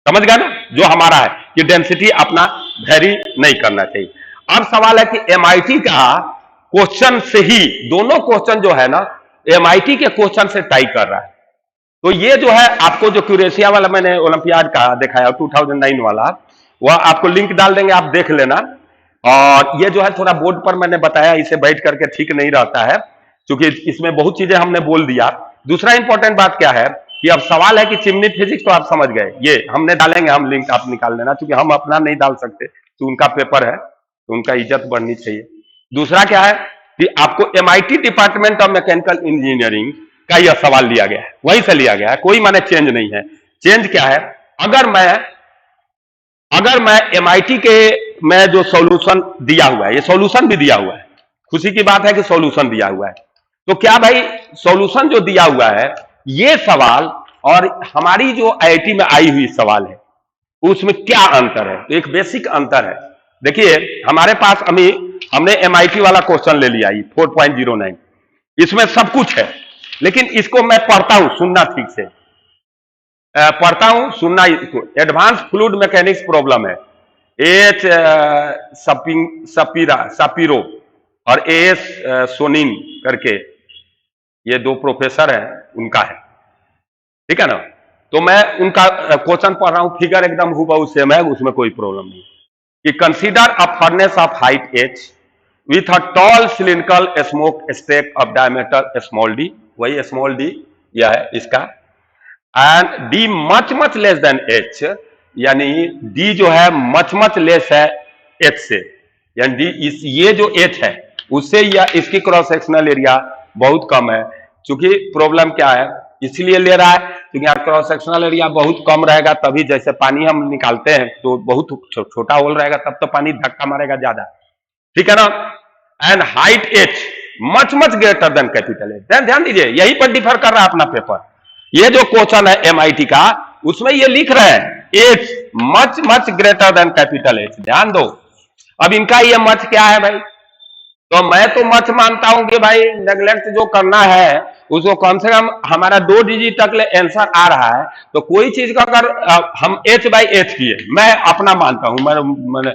समझ गया ना, जो हमारा है कि डेंसिटी अपना वेरी नहीं करना चाहिए। अब सवाल है कि एमआईटी का क्वेश्चन से ही दोनों क्वेश्चन जो है ना एमआईटी के क्वेश्चन से टाई कर रहा है। तो ये जो है आपको जो क्यूरेशिया वाला मैंने ओलंपियाड का दिखाया 2009 वाला, वह आपको लिंक डाल देंगे, आप देख लेना। और ये जो है थोड़ा बोर्ड पर मैंने बताया, इसे बैठ करके ठीक नहीं रहता है क्योंकि इसमें बहुत चीजें हमने बोल दिया। दूसरा इंपॉर्टेंट बात क्या है कि अब सवाल है कि चिमनी फिजिक्स तो आप समझ गए, ये हमने डालेंगे, हम लिंक आप निकाल लेना, क्योंकि हम अपना नहीं डाल सकते, तो उनका पेपर है तो उनका इज्जत बढ़नी चाहिए। दूसरा क्या है कि आपको MIT department of mechanical engineering का यह सवाल लिया गया है, वहीं से लिया गया है, कोई माने चेंज नहीं है। चेंज क्या है, अगर मैं एमआईटी के में जो सॉल्यूशन दिया हुआ है, ये सॉल्यूशन भी दिया हुआ है, खुशी की बात है कि सॉल्यूशन दिया हुआ है, तो क्या भाई सॉल्यूशन जो दिया हुआ है ये सवाल और हमारी जो आईआईटी में आई हुई सवाल है उसमें क्या अंतर है? तो एक बेसिक अंतर है। देखिए हमारे पास अभी हमने एमआईटी वाला क्वेश्चन ले लिया 4.09, इसमें सब कुछ है, लेकिन इसको मैं पढ़ता हूं, सुनना ठीक से पढ़ता हूं, सुनना इसको। एडवांस फ्लूइड मैकेनिक्स प्रॉब्लम है, एच सपीरो और एस सोनिन करके, ये दो प्रोफेसर हैं, उनका है, ठीक है ना। तो मैं उनका क्वेश्चन पढ़ रहा हूं, फिगर एकदम हूबहू सेम है, उसमें कोई प्रॉब्लम नहीं कि consider a furnace of height h with a tall cylindrical smoke stack of diameter small d, वही स्मॉल डी यह है इसका, and d much less than h, यानी d जो है मच लेस है h से, यानी d ये जो h है उससे या इसकी क्रॉस सेक्शनल एरिया बहुत कम है। क्योंकि प्रॉब्लम क्या है इसलिए ले रहा है क्योंकि यहाँ क्रॉस सेक्शनल एरिया बहुत कम रहेगा, तभी जैसे पानी हम निकालते हैं तो बहुत छोटा होल रहेगा, तब तो पानी धक्का मारेगा ज्यादा, ठीक है ना। And height h much greater than capital h, ध्यान दीजिए यही पर डिफर कर रहा है अपना पेपर। ये जो क्वेश्चन है एमआईटी का उसमें ये लिख रहे हैं h much greater than capital H, ध्यान दो। अब इनका ये मच क्या है भाई, तो मैं तो मच मानता हूं कि भाई नेग्लेक्ट जो करना है उसको कम से कम हमारा 2 डिजिट तक ले आंसर आ रहा है, तो कोई चीज का अगर हम h/h किए, मैं अपना मानता हूं, मैंने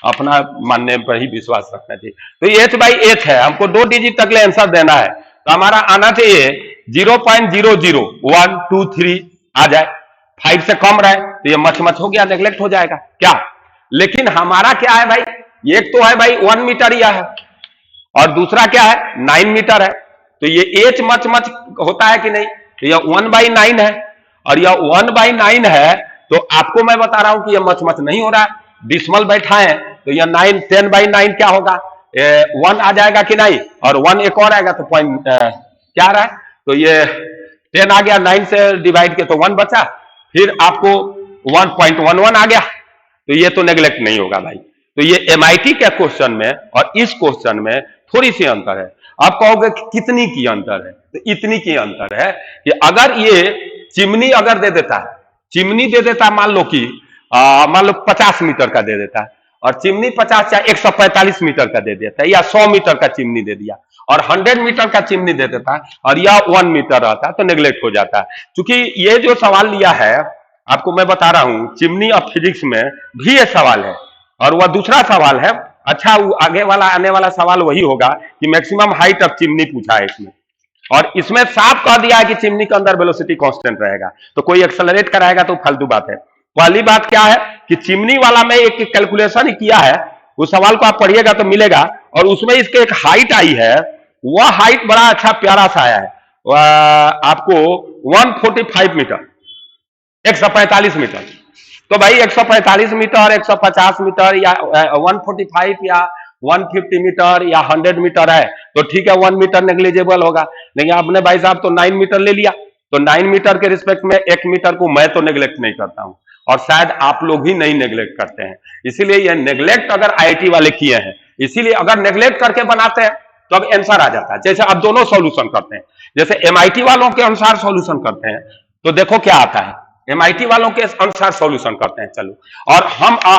अपना मानने पर ही विश्वास रखना चाहिए, तो ये h/h है, हमको 2 डिजिट तक ले आंसर देना है, तो हमारा आना चाहिए 0.00123 आ जाए, 5 से कम रहे तो ये मच हो गया, नेग्लेक्ट हो जाएगा क्या। लेकिन हमारा क्या है भाई, एक तो है भाई 1 मीटर यह है और दूसरा क्या है 9 मीटर है, तो ये h मच होता है कि नहीं, तो यह 1/9 है, और यह 1/9 है, तो आपको मैं बता रहा हूं कि यह मच नहीं हो रहा है, डिस्मल बैठा है तो यह 10/9 क्या होगा, 1 आ जाएगा कि नहीं, और 1 एक और आएगा तो पॉइंट क्या आ रहा है, तो ये 10 आ गया, 9 से डिवाइड किया तो 1 बचा, फिर आपको 1.11 आ गया, तो ये तो नेग्लेक्ट नहीं होगा भाई। तो ये एमआईटी के क्वेश्चन में और इस क्वेश्चन में थोड़ी सी अंतर है। आप कहोगे कि कितनी की अंतर है, तो इतनी की अंतर है कि अगर ये चिमनी अगर दे देता है, चिमनी दे देता मान लो कि मान लो 50 मीटर का दे देता है, और चिमनी 50 या 145 मीटर का दे देता है, या 100 मीटर का चिमनी दे दिया, और 100 मीटर का चिमनी दे देता है, और यह 1 मीटर रहता है, तो नेग्लेक्ट हो जाता है। क्योंकि ये जो सवाल लिया है आपको मैं बता रहा हूं, चिमनी ऑफ फिजिक्स में भी ये सवाल है, और वह दूसरा सवाल है, अच्छा वो आगे वाला आने वाला सवाल वही होगा कि मैक्सिमम हाइट ऑफ चिमनी पूछा है इसमें, और इसमें साफ कह दिया है कि चिमनी के अंदर वेलोसिटी कांस्टेंट रहेगा, तो कोई एक्सेलरेट कराएगा तो फालतू बात है। पहली बात क्या है कि चिमनी वाला में एक कैलकुलेशन किया है, उस सवाल को आप पढ़िएगा तो मिलेगा, और उसमें इसके एक हाइट आई है, वह हाइट बड़ा अच्छा प्यारा सा आया है, आपको 145 मीटर, 145 मीटर। तो भाई 145 मीटर, 150 मीटर या 145 या 150 मीटर या 100 मीटर है तो ठीक है, 1 मीटर नेग्लिजिबल होगा। लेकिन आपने भाई साहब तो 9 मीटर ले लिया, तो 9 मीटर के रिस्पेक्ट में 1 मीटर को मैं तो नेग्लेक्ट नहीं करता हूं, और शायद आप लोग ही नहीं नेग्लेक्ट करते हैं। इसीलिए ये नेग्लेक्ट अगर आईआईटी वाले किए हैं, इसीलिए अगर नेग्लेक्ट करके बनाते हैं तो अब आंसर आ जाता है। जैसे अब दोनों सॉल्यूशन करते हैं, जैसे एमआईटी वालों के अनुसार सॉल्यूशन करते हैं तो देखो क्या आता है, एमआईटी वालों के अनुसार सॉल्यूशन करते हैं चलो, और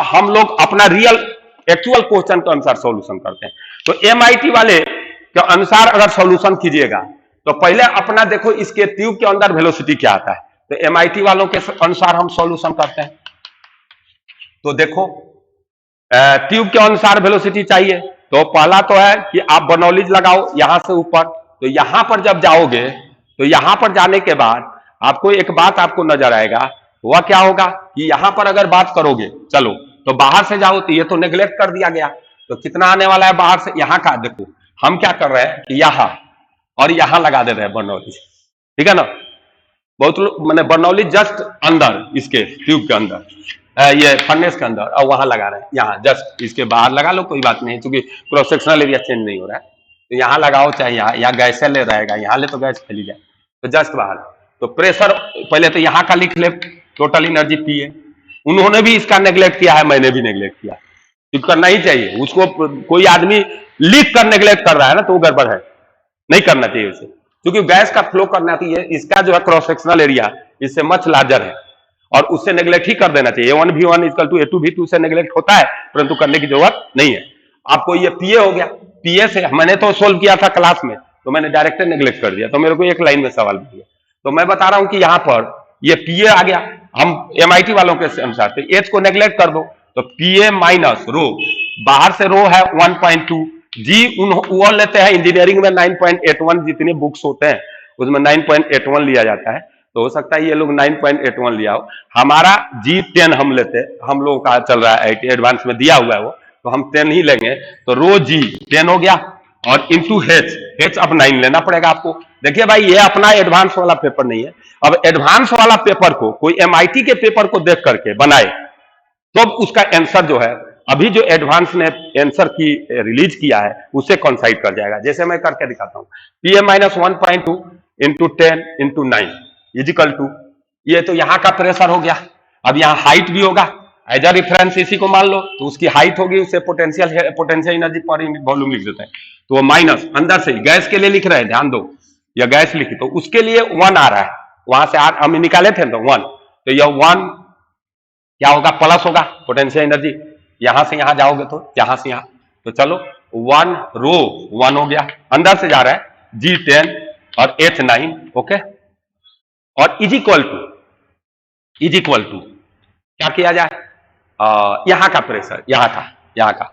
हम लोग अपना रियल एक्चुअल क्वेश्चन के अनुसार सॉल्यूशन करते हैं। तो एमआईटी वाले के अनुसार अगर सॉल्यूशन कीजिएगा तो पहले अपना देखो इसके ट्यूब के अंदर वेलोसिटी क्या आता है, तो एमआईटी वालों के अनुसार हम सॉल्यूशन करते हैं। तो देखो ट्यूब के अनुसार वेलोसिटी चाहिए, तो पहला तो है कि आप बर्नौलीज लगाओ यहां से ऊपर, तो यहां पर जब जाओगे तो यहां पर जाने के बाद आपको एक बात आपको नजर आएगा, वह क्या होगा कि यहां पर अगर बात करोगे चलो तो बाहर से जाओ तो ये तो नेग्लेक्ट कर दिया गया, तो कितना आने वाला है बाहर से, यहां का देखो हम क्या कर रहे हैं कि यहां और यहां लगा दे रहे हैं बर्नौलीज, ठीक है ना। बहुत लोग मैंने बर्नौली जस्ट अंदर इसके ट्यूब के अंदर ये फर्नेस के अंदर, और वहां लगा रहे हैं, यहाँ जस्ट इसके बाहर लगा लो कोई बात नहीं, क्योंकि क्रॉस सेक्शनल एरिया चेंज नहीं हो रहा है, तो यहाँ लगाओ चाहे यहाँ गैस ले रहेगा, यहाँ ले तो गैस फैली जाए, तो जस्ट बाहर। तो प्रेशर पहले तो यहाँ का लिख ले, टोटल एनर्जी पी है, उन्होंने भी इसका नेग्लेक्ट किया है, मैंने भी नेग्लेक्ट किया, क्योंकि करना ही चाहिए उसको, कोई आदमी लिख कर नेग्लेक्ट कर रहा है ना तो वो गड़बड़ है, नहीं करना चाहिए उसे, क्योंकि गैस का फ्लो करना चाहिए, इसका जो है क्रॉस सेक्शनल एरिया इससे मच लार्जर है, और उससे नेग्लेक्ट ही कर देना चाहिए। A1V1 इक्वल टू A2V2 से नेग्लेक्ट होता है, परंतु करने की जरूरत नहीं है। आपको ये पीए हो गया, पीए से मैंने तो सोल्व किया था क्लास में, तो मैंने डायरेक्ट नेग्लेक्ट कर दिया, तो मेरे को एक लाइन में सवाल मिल गया। तो मैं बता रहा हूं कि यहां पर ये पीए आ गया, हम एमआईटी वालों के अनुसार तो एच को नेग्लेक्ट कर दो, तो पीए माइनस रो, बाहर से रो है 1.2, जी वो लेते हैं इंजीनियरिंग में 9.81, जितने बुक्स होते हैं उसमें 9.81 लिया जाता है, तो हो सकता है ये लोग 9.81 लिया हो, हमारा जी 10 हम लेते, हम लोगों का चल रहा है आईटी एडवांस में दिया हुआ है वो, तो हम 10 ही लेंगे, तो रो जी 10 हो गया, और इंटू एच अब 9 लेना पड़ेगा आपको। देखिए भाई ये अपना एडवांस वाला पेपर नहीं है, अब एडवांस वाला पेपर को कोई एमआईटी के पेपर को देख करके बनाए तो अब उसका आंसर जो है, अभी जो एडवांस ने आंसर की रिलीज किया है उसे कॉन्साइड कर जाएगा। जैसे मैं करके दिखाता हूं, PM minus 1.2 into 10 into 9 equal to, ये तो यहां का प्रेशर हो गया, अब यहां हाइट भी होगा, एज अ रेफरेंस इसी को मान लो, तो उसकी हाइट होगी, उससे potential energy per unit volume लिख देते हैं, तो वो माइनस अंदर से गैस के लिए लिख रहे हैं, ध्यान दो, या गैस लिखी तो उसके लिए 1 आ रहा है, वहां से हम निकाले थे तो 1, तो यह 1 क्या होगा, प्लस होगा पोटेंशियल एनर्जी, यहां से यहां जाओगे तो यहां से यहां, तो चलो 1 रो 1 हो गया, अंदर से जा रहा है जी 10 और एच 9, ओके, और इज इक्वल टू क्या किया जाए, यहां का प्रेशर, यहां का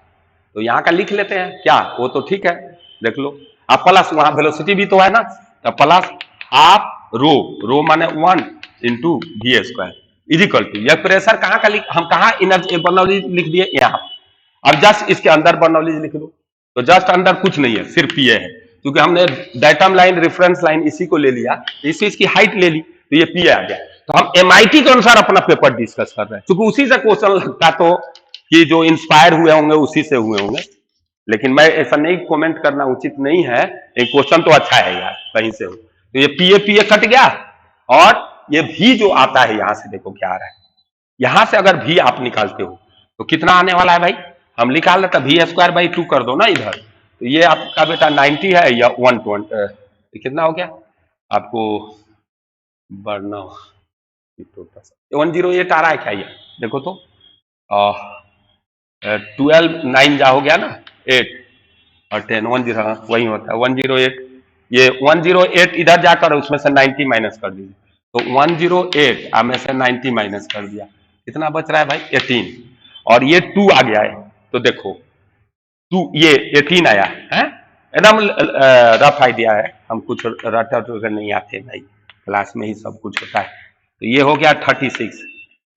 तो यहां का लिख लेते हैं क्या, वो तो ठीक है देख लो, अब प्लस वहां वेलोसिटी भी तो है ना, तो प्लस हाफ रो माने 1 into we square is equal to, यह प्रेशर कहां का हम कहां एनर्जी बर्नौली लिख दिए यहां, अब जस्ट इसके अंदर बर्नौली लिख दो, तो जस्ट अंदर कुछ नहीं है, सिर्फ ये है, क्योंकि हमने डायटम लाइन रेफरेंस लाइन इसी को ले लिया, इसी इसकी हाइट ले ली, तो ये पी आ गया। तो हम एमआईटी के अनुसार अपना पेपर डिस्कस कर रहे हैं, क्योंकि उसी से क्वेश्चन लगता, तो कि जो इंस्पायर हुए होंगे उसी से हुए होंगे, लेकिन मैं ऐसा नहीं कमेंट करना उचित नहीं है, एक क्वेश्चन तो अच्छा है यार कहीं से हो, तो ये पीए कट गया, और ये भी जो आता है यहां से देखो क्या आ रहा है, यहां से अगर भी आप निकालते हो तो कितना आने वाला है भाई, हम निकाल लेते वी स्क्वायर बाई 2 कर दो ना इधर, तो ये आपका बेटा 90 है या 120, कितना हो गया आपको बढ़ना, 108 आ रहा है क्या, ये देखो तो 12 9 जा हो गया ना 8 और 10 10 वही होता है 108, ये 108 इधर जाकर उसमें से 90 माइनस कर दीजिए, तो 108 में से 90 माइनस कर दिया, कितना बच रहा है भाई 18, और ये 2 आ गया है, तो देखो 2 ये 18 आया है, एकदम रफ आइडिया है, हम कुछ रटा तो नहीं आते भाई, क्लास में ही सब कुछ होता है, तो ये हो गया 36,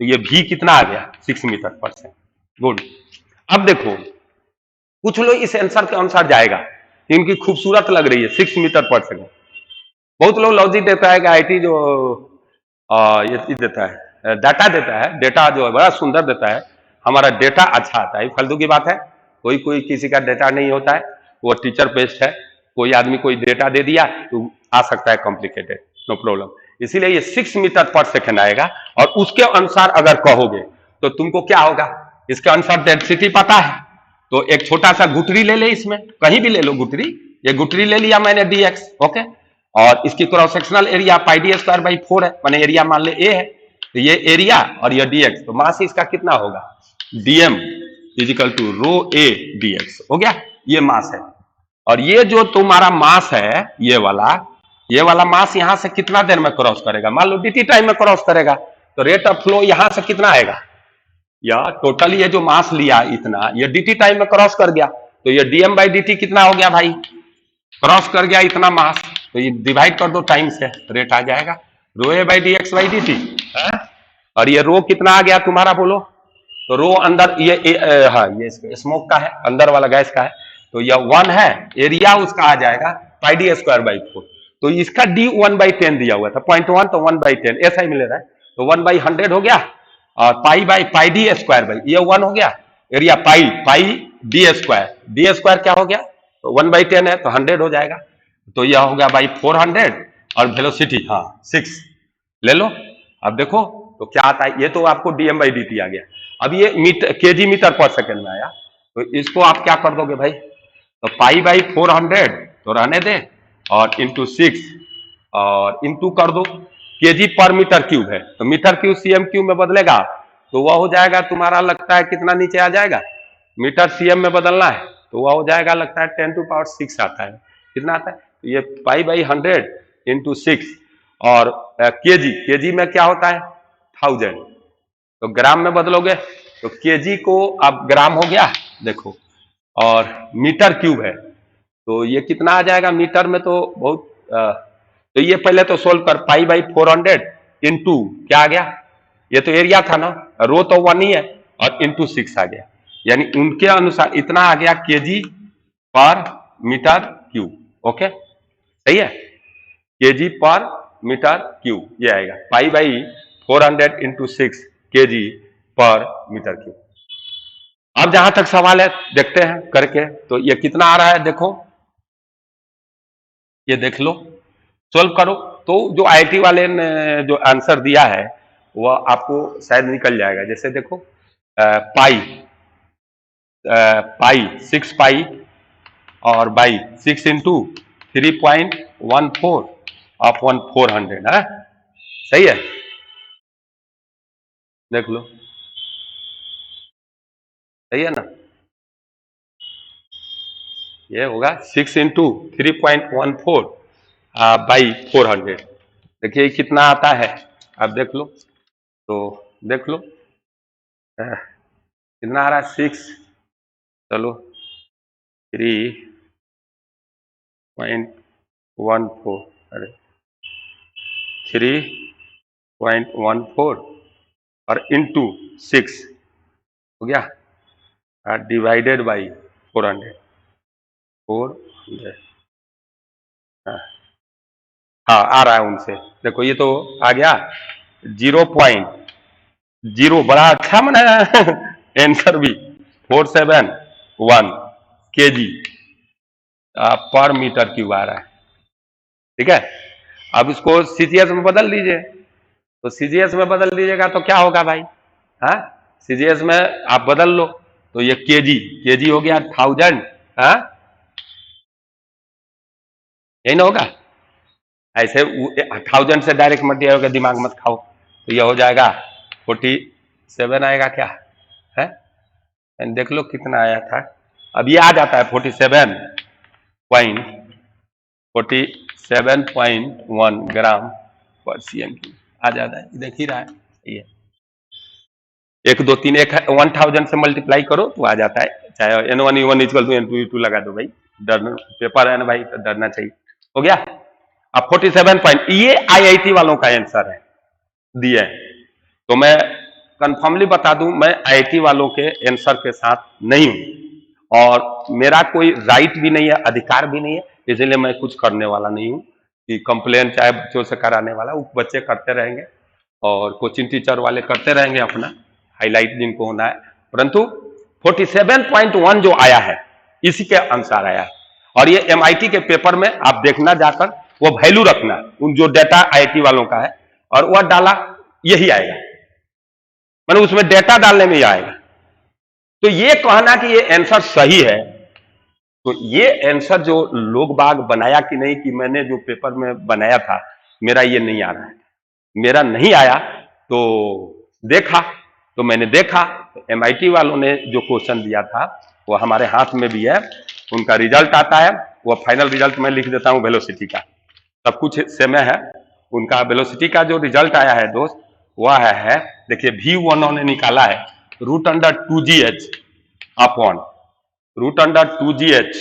तो ये भी कितना आ गया 6 मीटर पर सेकेंड, गुड। अब देखो कुछ लोग इस आंसर के अनुसार जाएगा, इनकी खूबसूरत लग रही है 6 मीटर पर सेकेंड, बहुत लोग लॉजिक देता है कि आईटी जो ये देता है डाटा देता है, डेटा जो है बड़ा सुंदर देता है, हमारा डेटा अच्छा आता है, फालतू की बात है। कोई कोई किसी का डेटा नहीं होता है, वो टीचर बेस्ड है, कोई आदमी कोई डेटा दे दिया तो आ सकता है कॉम्प्लिकेटेड, नो प्रॉब्लम। इसीलिए ये 6 मीटर पर सेकेंड आएगा, और उसके अनुसार अगर कहोगे तो तुमको क्या होगा, इसके अनुसार डेंसिटी पता है, तो एक छोटा सा गुटरी ले ले, इसमें कहीं भी ले लो गुटरी, ये गुटरी ले लिया मैंने dx, ओके, और इसकी cross sectional area pi D square by 4 है, मैंने एरिया मान ले ए है, तो ये एरिया और ये dx, तो मास इसका कितना होगा, dm equal to rho A dx हो गया, ये मास है। और ये जो तुम्हारा मास है ये वाला मास यहां से कितना देर में क्रॉस करेगा, मान लो dt टाइम में क्रॉस करेगा, तो रेट ऑफ फ्लो यहां से कितना आएगा, या टोटल ये जो मास लिया इतना, ये dt टाइम में क्रॉस कर गया, तो ये dm बाई dt कितना हो गया भाई, क्रॉस कर गया इतना मास, तो ये डिवाइड कर दो टाइम से, रेट आ जाएगा rho A by D X by D T. और ये रो कितना आ गया तुम्हारा बोलो, तो रो अंदर ये हाँ ये स्मोक का है, अंदर वाला गैस का है, तो यह 1 है, एरिया उसका आ जाएगा पाई डी स्क्वायर बाई 4, तो इसका डी 1/10 दिया हुआ था, 0.1 तो 1/10 ऐसा ही मिलेगा, तो 1/100 हो गया, और पाई डी स्क्वायर बाई ये 1 हो गया, एरिया पाई डी स्क्वायर क्या हो गया, तो 1/10 है तो 100 हो जाएगा, तो यह हो गया बाई 400, और वेलोसिटी हाँ 6 ले लो। अब देखो तो क्या आता है, ये तो आपको dm बाई dt आ गया, अब ये केजी मीटर पर सेकेंड में आया, तो इसको आप क्या कर दोगे भाई, तो पाई बाई 400 तो रहने दे, और इंटू 6 और इंटू कर दो, केजी पर मीटर क्यूब है, तो मीटर क्यूब सीएम क्यूब में बदलेगा, तो वह हो जाएगा तुम्हारा लगता है कितना नीचे आ जाएगा, मीटर सीएम में बदलना है तो वह हो जाएगा लगता है 10⁻6 आता है, कितना आता है, तो ये पाई बाई 100 इंटू 6, और केजी में क्या होता है 1000, तो ग्राम में बदलोगे तो केजी को अब ग्राम हो गया देखो, और मीटर क्यूब है तो ये कितना आ जाएगा मीटर में, तो बहुत तो ये पहले तो सोल्व कर, पाई बाई 400 इंटू क्या आ गया, ये तो एरिया था ना, रो तो 1 ही है, और इंटू 6 आ गया, यानी उनके अनुसार इतना आ गया केजी पर मीटर क्यूब, ओके सही है, केजी पर मीटर क्यूब ये आएगा, पाई बाई 400 इंटू 6 केजी पर मीटर क्यूब। अब जहां तक सवाल है देखते हैं करके, तो ये कितना आ रहा है देखो, ये देख लो सोल्व करो, तो जो आईआईटी वाले ने जो आंसर दिया है वह आपको शायद निकल जाएगा, जैसे देखो पाई 6 पाई और बाई 6 इंटू 3.14 अपॉन 400 है, सही है, देख लो सही है ना, ये होगा 6 इंटू 3.14 बाई 400, देखिए कितना आता है, आप देख लो, तो देख लो कितना आ रहा है 6, चलो 3.14, अरे 3.14 और इंटू 6 हो गया, डिवाइडेड बाई 400 हाँ आ रहा है उनसे, देखो ये तो आ गया 0.0, बड़ा अच्छा मना आंसर भी 471 केजी पर मीटर क्यूब आ रहा है, ठीक है। अब इसको सीजीएस में बदल दीजिए, तो सीजीएस में बदल दीजिएगा तो क्या होगा भाई, हाँ सीजीएस में आप बदल लो, तो ये केजी हो गया 1000, हाँ यही ना होगा, ऐसे 1000 से डायरेक्ट मत दिया होगा, दिमाग मत खाओ, तो ये हो जाएगा 47 आएगा क्या है, देख लो कितना आया था, अब ये आ जाता है 47.1 ग्राम पर सीएम क्यूब आ जाता है, देख ही रहा है, ये 1 2 3 1000 से मल्टीप्लाई करो तो आ जाता है, चाहे n1 u1 equal to n2 लगा दो भाई, डरना पेपर है ना भाई, तो डरना चाहिए, हो गया। अब 47 पॉइंट, ये आईआईटी वालों का आंसर है दिए, तो मैं कंफर्मली बता दूं मैं आईआईटी वालों के आंसर के साथ नहीं हूं, और मेरा कोई राइट भी नहीं है, अधिकार भी नहीं है, इसलिए मैं कुछ करने वाला नहीं हूं कि कंप्लेन चाहे बच्चों से कराने वाला, वो बच्चे करते रहेंगे, और कोचिंग टीचर वाले करते रहेंगे अपना हाईलाइट जिनको होना है, परंतु 47.1 जो आया है इसी के अनुसार आया है। और ये MIT के पेपर में आप देखना जाकर, वो वैल्यू रखना उन जो डेटा IIT वालों का है, और वह डाला यही आएगा, मतलब उसमें डेटा डालने में ही आएगा। तो ये कहना कि ये आंसर सही है, तो ये आंसर जो लोग बाग बनाया कि नहीं, कि मैंने जो पेपर में बनाया था मेरा ये नहीं आ रहा है, मेरा नहीं आया तो देखा, तो मैंने देखा तो MIT वालों ने जो क्वेश्चन दिया था वो हमारे हाथ में भी है, उनका रिजल्ट आता है, वो फाइनल रिजल्ट मैं लिख देता हूं वेलोसिटी का, सब कुछ समय है। उनका वेलोसिटी का जो रिजल्ट आया है दोस्त, वह है देखिए V1 उन्होंने निकाला है √2GH अपॉन √2GH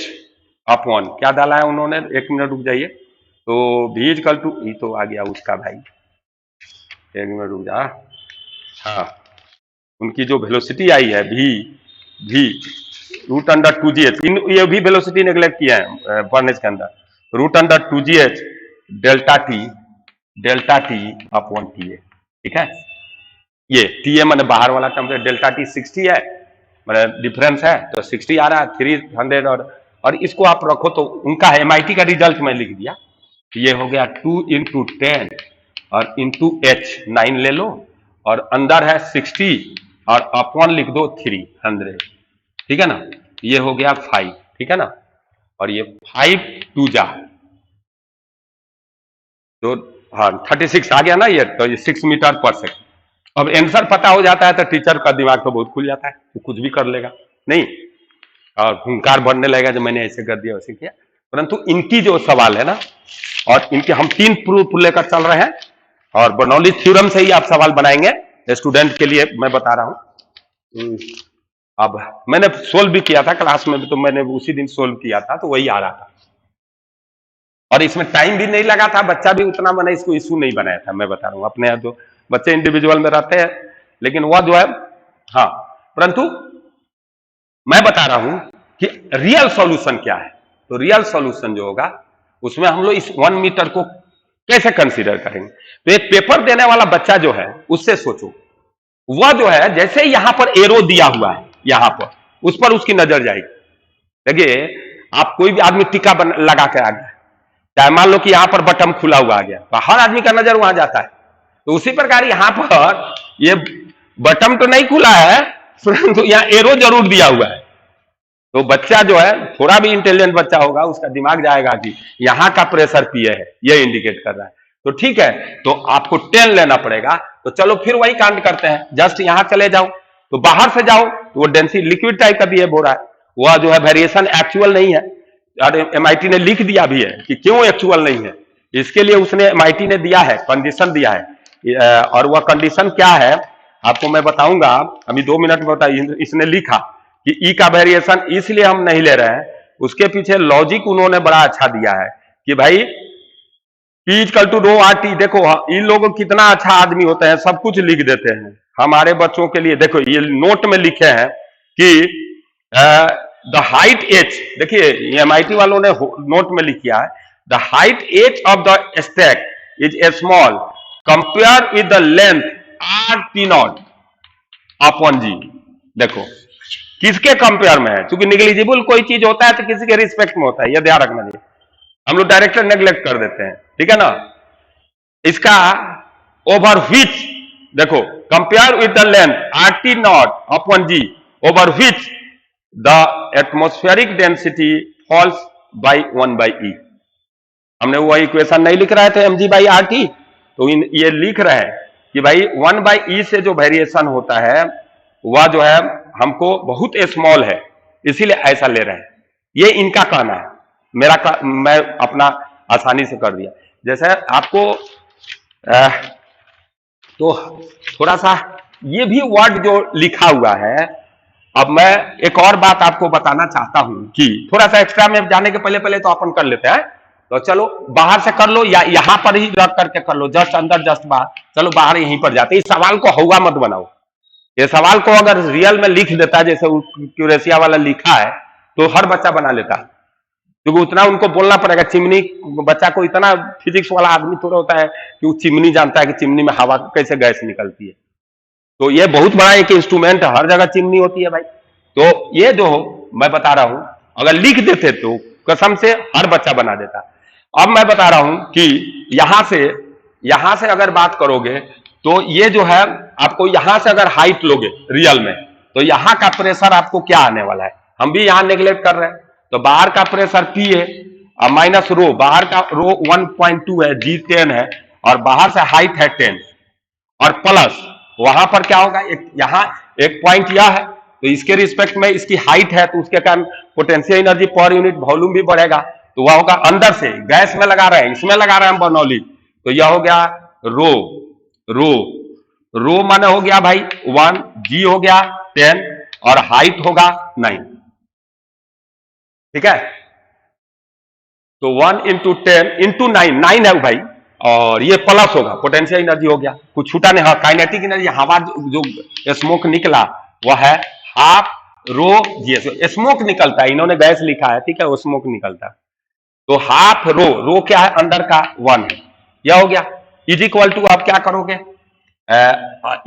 अपॉन क्या डाला है उन्होंने, 1 मिनट रुक जाइए, तो V इक्वल टू, ये तो आ गया उसका भाई, 1 मिनट रुक जा, हाँ उनकी जो वेलोसिटी आई है V √2GH, ये भी वेलोसिटी नेग्लेक्ट किया है पढ़ने के अंदर, √2GH delta T upon TA, ठीक है। ये TA मैंने बाहर वाला टर्म है, डेल्टा टी 60 है, मतलब डिफरेंस है तो 60 आ रहा है, 300, और इसको आप रखो तो उनका MIT का रिजल्ट मैं लिख दिया, ये हो गया 2 × 10 और इंटू H 9 ले लो, और अंदर है 60 और अपॉन लिख दो 300, ठीक है ना, ये हो गया 5, ठीक है ना, और ये 5 2 जा तो हाँ 36 आ गया ना, ये तो ये 6 मीटर पर सेकंड। अब आंसर पता हो जाता है तो टीचर का दिमाग तो बहुत खुल जाता है, वो कुछ भी कर लेगा नहीं, और हुंकार बढ़ने लगेगा जो मैंने ऐसे कर दिया वैसे किया। परंतु इनकी जो सवाल है ना, और इनके हम 3 प्रूफ लेकर चल रहे हैं, और बर्नौली थ्योरम से ही आप सवाल बनाएंगे, स्टूडेंट के लिए मैं बता रहा हूं। अब मैंने सोल्व भी किया था क्लास में भी, तो मैंने उसी दिन सोल्व किया था तो वही आ रहा था, और इसमें टाइम भी नहीं लगा था, बच्चा भी उतना मैंने इसको इशू नहीं बनाया था, मैं बता रहा हूं। अपने यहाँ जो बच्चे इंडिविजुअल में रहते हैं, लेकिन वह जो है हाँ, परंतु मैं बता रहा हूं कि रियल सॉल्यूशन क्या है। तो रियल सॉल्यूशन जो होगा उसमें हम लोग इस 1 मीटर को कैसे कंसीडर करेंगे। तो एक पेपर देने वाला बच्चा जो है उससे सोचो, वह जो है जैसे यहां पर एरो दिया हुआ है, यहां पर उस पर उसकी नजर जाएगी। देखिए आप कोई भी आदमी टीका लगा के आ गया, चाहे मान लो कि यहां पर बटन खुला हुआ आ गया, तो हर आदमी का नजर वहां जाता है। तो उसी प्रकार यहां पर ये बटन तो नहीं खुला है, परंतु यहां एरो जरूर दिया हुआ है। तो बच्चा जो है थोड़ा भी इंटेलिजेंट बच्चा होगा, उसका दिमाग जाएगा कि यहां का प्रेशर PA है, ये इंडिकेट कर रहा है, तो ठीक है, तो आपको 10 लेना पड़ेगा। तो चलो फिर वही कांड करते हैं, जस्ट यहां चले जाओ, तो बाहर से जाओ तो वो डेंसिटी लिक्विड टाइप का बिहेव हो रहा है, वह जो है वेरिएशन एक्चुअल नहीं है। MIT ने लिख दिया भी है कि क्यों एक्चुअल नहीं है, इसके लिए उसने MIT ने दिया है, कंडीशन दिया है, और वह कंडीशन क्या है आपको मैं बताऊंगा अभी 2 मिनट में बताइए। इसने लिखा कि E का वेरिएशन इसलिए हम नहीं ले रहे हैं, उसके पीछे लॉजिक उन्होंने बड़ा अच्छा दिया है कि भाई P = ρRT। देखो इन लोग कितना अच्छा आदमी होते हैं, सब कुछ लिख देते हैं हमारे बच्चों के लिए। देखो ये नोट में लिखे हैं कि द हाइट H, देखिए MIT वालों ने नोट में लिखा है the height H of the stack is a small compare with the length RT0 upon G। देखो किसके कंपेयर में है, क्योंकि निग्लिजिबल कोई चीज होता है तो किसी के रिस्पेक्ट में होता है, यह ध्यान रखना चाहिए, हम लोग डायरेक्टर नेग्लेक्ट कर देते हैं, ठीक है ना। इसका ओवर व्हिच देखो compare with the length RT0 upon G over which the atmospheric density falls by 1/E। हमने वो इक्वेशन नहीं लिख रहे थे mg/RT, तो ये लिख रहे हैं कि भाई 1/E से जो वेरिएशन होता है वह जो है हमको बहुत स्मॉल है, इसीलिए ऐसा ले रहे हैं। ये इनका कहना है, मैं अपना आसानी से कर दिया। जैसे आपको तो थोड़ा सा ये भी वर्ड जो लिखा हुआ है, अब मैं एक और बात आपको बताना चाहता हूं कि थोड़ा सा एक्स्ट्रा में जाने के पहले तो अपन कर लेते हैं। तो चलो बाहर से कर लो या यहां पर ही रख करके कर लो, जस्ट अंदर जस्ट बाहर, चलो बाहर यहीं पर जाते। इस सवाल को हौवा मत बनाओ, ये सवाल को अगर रियल में लिख देता है जैसे क्यूरेसिया वाला लिखा है तो हर बच्चा बना लेता है। क्योंकि उतना उनको बोलना पड़ेगा। चिमनी बच्चा को इतना फिजिक्स वाला आदमी थोड़ा होता है कि वो चिमनी जानता है कि चिमनी में हवा कैसे गैस निकलती है। तो ये बहुत बड़ा एक इंस्ट्रूमेंट है, हर जगह चिमनी होती है भाई। तो ये जो मैं बता रहा हूं, अगर लिख देते तो कसम से हर बच्चा बना देता। अब मैं बता रहा हूं कि यहां से अगर बात करोगे तो ये जो है, आपको यहां से अगर हाइट लोगे रियल में, तो यहां का प्रेशर आपको क्या आने वाला है, हम भी यहां नेग्लेक्ट कर रहे हैं। तो बाहर का प्रेशर पी है माइनस रो, बाहर का रो 1.2 है, जी 10 है, और बाहर से हाइट है 10, और प्लस वहां पर क्या होगा, एक यहां एक पॉइंट यह है, तो इसके रिस्पेक्ट में इसकी हाइट है, तो उसके कारण potential energy per unit volume भी बढ़ेगा। तो वह होगा अंदर से, गैस में लगा रहे हैं, इसमें लगा रहे हैं बर्नौली, तो यह हो गया रो रो रो माने हो गया भाई 1, जी हो गया 10, और हाइट होगा 9। ठीक है, तो 1 इंटू 10 इंटू 9 है भाई, और ये प्लस होगा, पोटेंशियल एनर्जी हो गया, कुछ छूटा नहीं। हाँ, काइनेटिक एनर्जी, हवा जो स्मोक निकला वह है हाफ रो जी। स्मोक निकलता है, इन्होंने गैस लिखा है, ठीक है, वो स्मोक निकलता है। तो हाफ रो क्या है, अंदर का 1 है, यह हो गया। इज इक्वल टू आप क्या करोगे,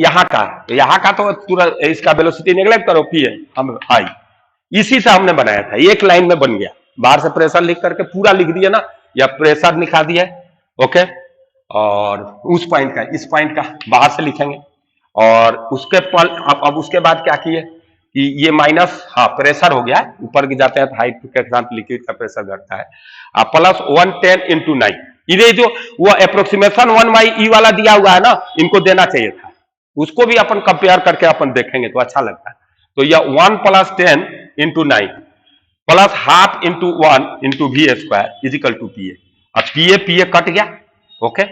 यहां का, तो यहां का तो तुरंत इसका वेलोसिटी नेग्लेक्ट करो, पी है हम आई, इसी से हमने बनाया था, एक लाइन में बन गया। बाहर से प्रेशर लिख करके पूरा लिख दिया ना, या प्रेशर लिखा दिया, ओके। और उस पॉइंट का, इस पॉइंट का बाहर से लिखेंगे, और उसके पल अब उसके बाद क्या किए कि ये माइनस, हाँ प्रेशर हो गया, ऊपर की जाते हैं तो हाइट के साथ लिक्विड का प्रेशर घटता है, प्लस 110 इंटू 9। ये जो वो अप्रोक्सीमेशन 1/E वाला दिया हुआ है ना, इनको देना चाहिए था, उसको भी अपन कंपेयर करके अपन देखेंगे तो अच्छा लगता है। तो यह 1 + 10 into 9 plus half into 1 into we square is equal to P A. अब पी ए कट गया, ओके।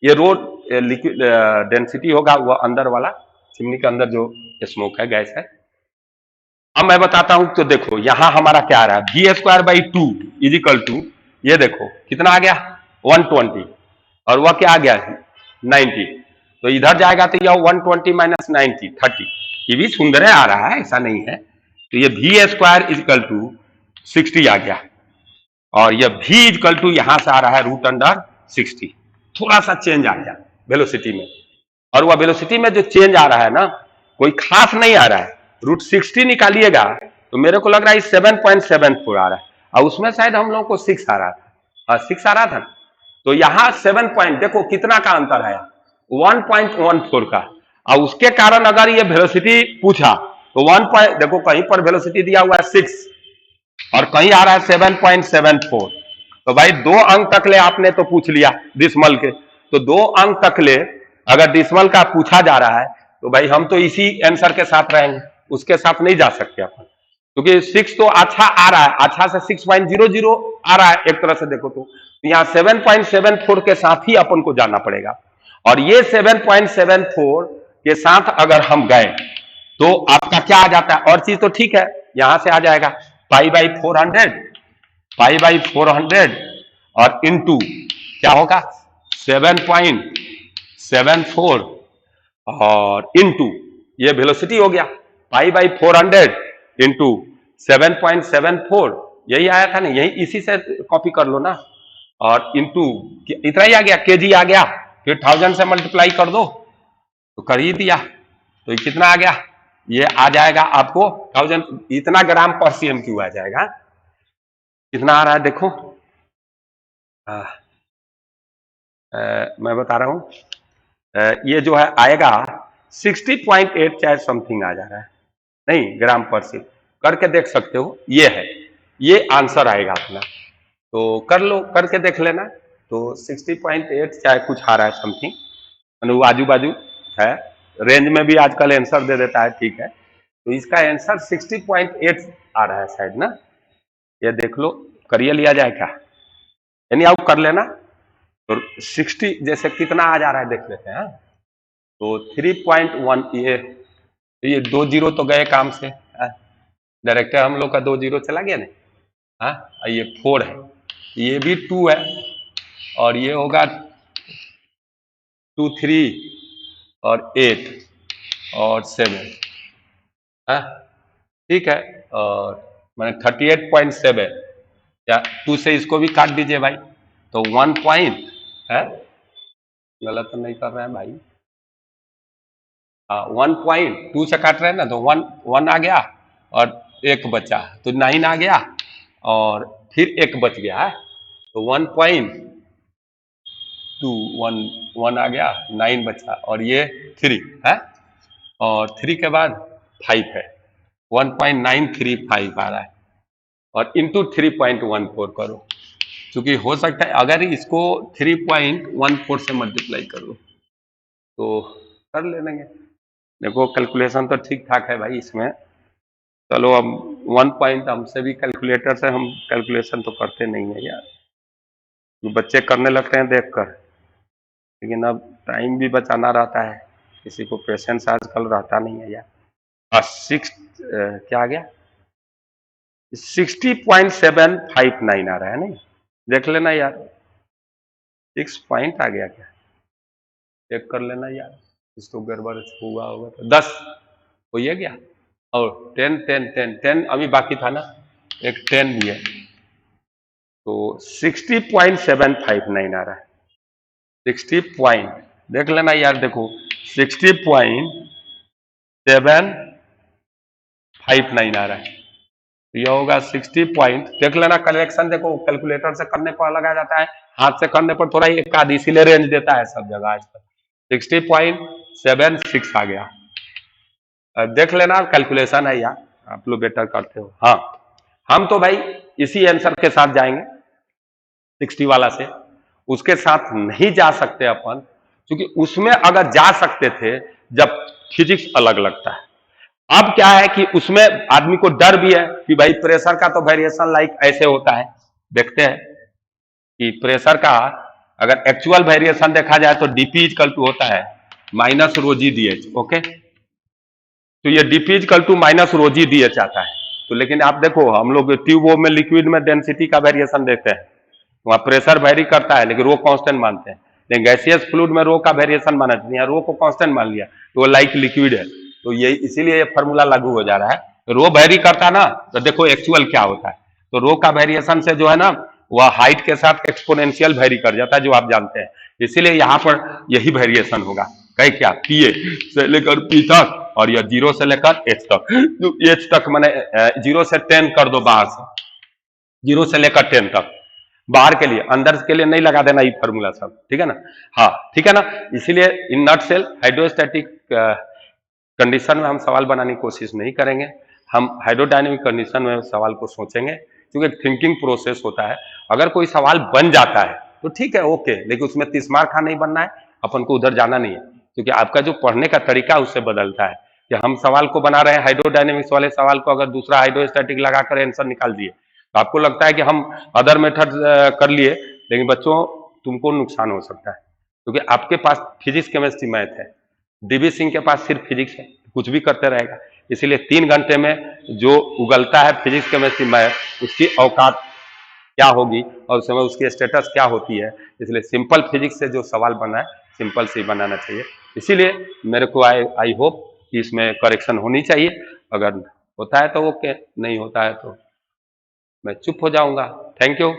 ये रो लिक्विड डेंसिटी होगा, वह अंदर वाला चिमनी के अंदर जो स्मोक है, गैस है। अब मैं बताता हूं, तो देखो यहां हमारा क्या आ रहा है, v square by 2 is equal to, ये देखो कितना आ गया 120, और वह क्या आ गया 90। तो इधर जाएगा तो यह 120 माइनस 90 30, ये भी सुंदर आ रहा है, ऐसा नहीं है। तो ये वी स्क्वायर इजिकल टू 60 आ गया, और यह v इक्वल टू यहां से आ रहा है √60। थोड़ा सा चेंज आ गया वेलोसिटी में, और वह वेलोसिटी में जो चेंज आ रहा है ना, कोई खास नहीं आ रहा है। √60 निकालिएगा तो मेरे को लग रहा है 7.74 आ रहा है, और उसमें शायद हम लोगों को 6 आ रहा था, 6 आ रहा था। तो यहां 7 पॉइंट, देखो कितना का अंतर है, 1.14 का। और उसके कारण अगर ये वेलोसिटी पूछा तो 1 पॉइंट, देखो कहीं पर वेलोसिटी दिया हुआ है 6, और कहीं आ रहा है 7.74। तो भाई 2 अंक तक ले आपने तो पूछ लिया डिसमल के, तो 2 अंक तक ले अगर डिसमल का पूछा जा रहा है, तो भाई हम तो इसी आंसर के साथ रहेंगे, उसके साथ नहीं जा सकते अपन, क्योंकि 6 तो अच्छा आ रहा है, अच्छा से 6.00 आ रहा है एक तरह से देखो तो यहाँ 7.74 के साथ ही अपन को जाना पड़ेगा। और ये 7.74 के साथ अगर हम गए तो आपका क्या आ जाता है, और चीज तो ठीक है, यहां से आ जाएगा पाई बाई 400 और इंटू क्या होगा 7.74, और इंटू ये वेलोसिटी हो गया पाई/400 इंटू 7.74, यही आया था ना, यही इसी से कॉपी कर लो ना, और इंटू इतना ही आ गया, केजी आ गया, फिर 1000 से मल्टीप्लाई कर दो तो कर ही दिया। तो कितना आ गया, ये आ जाएगा आपको 1000, इतना ग्राम पर CM³ आ जाएगा। कितना आ रहा है देखो, मैं बता रहा हूं, ये जो है आएगा 60.8 चाहे समथिंग आ जा रहा है, नहीं ग्राम पर सेकंड, करके देख सकते हो, ये है, ये आंसर आएगा अपना, तो कर लो, करके देख लेना। तो 60.8 चाहे कुछ आ रहा है समथिंग, आजू बाजू है, रेंज में भी आजकल आंसर दे देता है, ठीक है। तो इसका आंसर 60.8 आ रहा है शायद ना, ये देख लो, करिए लिया जाए क्या, यानी आप कर लेना। तो 60 जैसे कितना आ जा रहा है देख लेते हैं। तो 3.1, ये 2 जीरो तो गए काम से, डायरेक्टर हम लोग का 2 जीरो चला गया ना, हाँ ये 4 है, ये भी 2 है, और ये होगा 2 3 और 8 और 7, ठीक है, और मैंने 38.7, या 2 से इसको भी काट दीजिए भाई, तो 1 पॉइंट है, गलत तो नहीं कर रहे हैं भाई, 1.2 से काट रहे हैं ना, तो 1 आ गया और एक बचा तो 9 आ गया और फिर एक बच गया है, तो 1.2 1 आ गया, 9 बचा और ये 3 है, और 3 के बाद 5 है, 1.935 आ रहा है और इंटू 3.14 करो, क्योंकि हो सकता है अगर इसको 3.14 से मल्टीप्लाई करो तो कर लेंगे। देखो कैलकुलेशन तो ठीक ठाक है भाई इसमें, चलो अब 1 पॉइंट हमसे भी कैलकुलेटर से हम कैलकुलेशन तो करते नहीं है यार, बच्चे करने लगते हैं देखकर, लेकिन अब टाइम भी बचाना रहता है, किसी को पेशेंस आजकल रहता नहीं है यार। क्या आ गया, 60.759 आ रहा है, नहीं देख लेना यार, 6 पॉइंट आ गया क्या, चेक कर लेना यार, इसको गड़बड़ हुआ होगा तो 10 हो ही गया, और 10 अभी बाकी था ना, एक 10 भी है, तो 60.759 आ रहा है, 60 पॉइंट देख लेना यार, देखो 60.759 आ रहा है, तो यह होगा 60 पॉइंट, देख लेना कलेक्शन, देखो कैलकुलेटर से करने पर लगा जाता है, हाथ से करने पर थोड़ा एक आध इसीलिए रेंज देता है सब जगह आजकल, 60.76 आ गया, देख लेना कैलकुलेशन है यार, आप लोग बेटर करते हो। हाँ हम तो भाई इसी आंसर के साथ जाएंगे 60 वाला से, उसके साथ नहीं जा सकते अपन, क्योंकि उसमें अगर जा सकते थे जब फिजिक्स अलग लगता है, अब क्या है कि उसमें आदमी को डर भी है कि भाई प्रेशर का तो वेरिएशन लाइक ऐसे होता है, देखते हैं कि प्रेशर का अगर एक्चुअल वेरिएशन देखा जाए तो डीपी इक्वल टू होता है माइनस रोजी डी एच, ओके, तो ये डीपी इक्वल टू माइनस रोजी डी एच आता है, तो लेकिन आप देखो हम लोग ट्यूब में लिक्विड में डेंसिटी का वेरिएशन देखते हैं, वहां प्रेशर वेरी करता है लेकिन रो कांस्टेंट मानते हैं, लेकिन गैसियस फ्लूइड में रो का वेरिएशन माना जाता है, रो को कांस्टेंट मान लिया तो वो लाइक लिक्विड है, तो ये इसीलिए ये फॉर्मूला लागू हो जा रहा है, रो वेरी करता ना, तो देखो एक्चुअल क्या होता है, तो रो का वेरिएशन से जो है ना वह हाइट के साथ एक्सपोनेंशियल वेरी कर जाता है, जो आप जानते हैं, इसीलिए यहां पर यही वेरिएशन होगा, कहे क्या पीए से लेकर पी तक, और यह 0 से लेकर एच तक, तो एच तक मैंने 0 से 10 कर दो बाहर से, 0 से लेकर 10 तक, बाहर के लिए, अंदर के लिए नहीं लगा देना ये फॉर्मूला सब, ठीक है ना, हाँ ठीक है ना, इसीलिए इन नट सेल हाइड्रोस्टैटिक कंडीशन में हम सवाल बनाने की कोशिश नहीं करेंगे, हम हाइड्रोडायनेमिक कंडीशन में सवाल को सोचेंगे, क्योंकि थिंकिंग प्रोसेस होता है, अगर कोई सवाल बन जाता है तो ठीक है ओके, लेकिन उसमें 30 मार्क का नहीं बनना है, अपन को उधर जाना नहीं है, क्योंकि आपका जो पढ़ने का तरीका उससे बदलता है, कि हम सवाल को बना रहे हैं हाइड्रोडायनेमिक्स वाले सवाल को अगर दूसरा हाइड्रोस्टैटिक लगाकर आंसर निकाल दिए, तो आपको लगता है कि हम अदर मेथड कर लिए, लेकिन बच्चों तुमको नुकसान हो सकता है, क्योंकि आपके पास फिजिक्स केमिस्ट्री मैथ है, डीबी सिंह के पास सिर्फ फिजिक्स है, कुछ भी करते रहेगा, इसीलिए 3 घंटे में जो उगलता है फिजिक्स केमिस्ट्री मैथ उसकी औकात क्या होगी और उस समय उसकी स्टेटस क्या होती है, इसलिए सिंपल फिजिक्स से जो सवाल बना है सिंपल से ही बनाना चाहिए, इसीलिए मेरे को आई होप कि इसमें करेक्शन होनी चाहिए, अगर होता है तो ओके, नहीं होता है तो मैं चुप हो जाऊंगा। Thank you.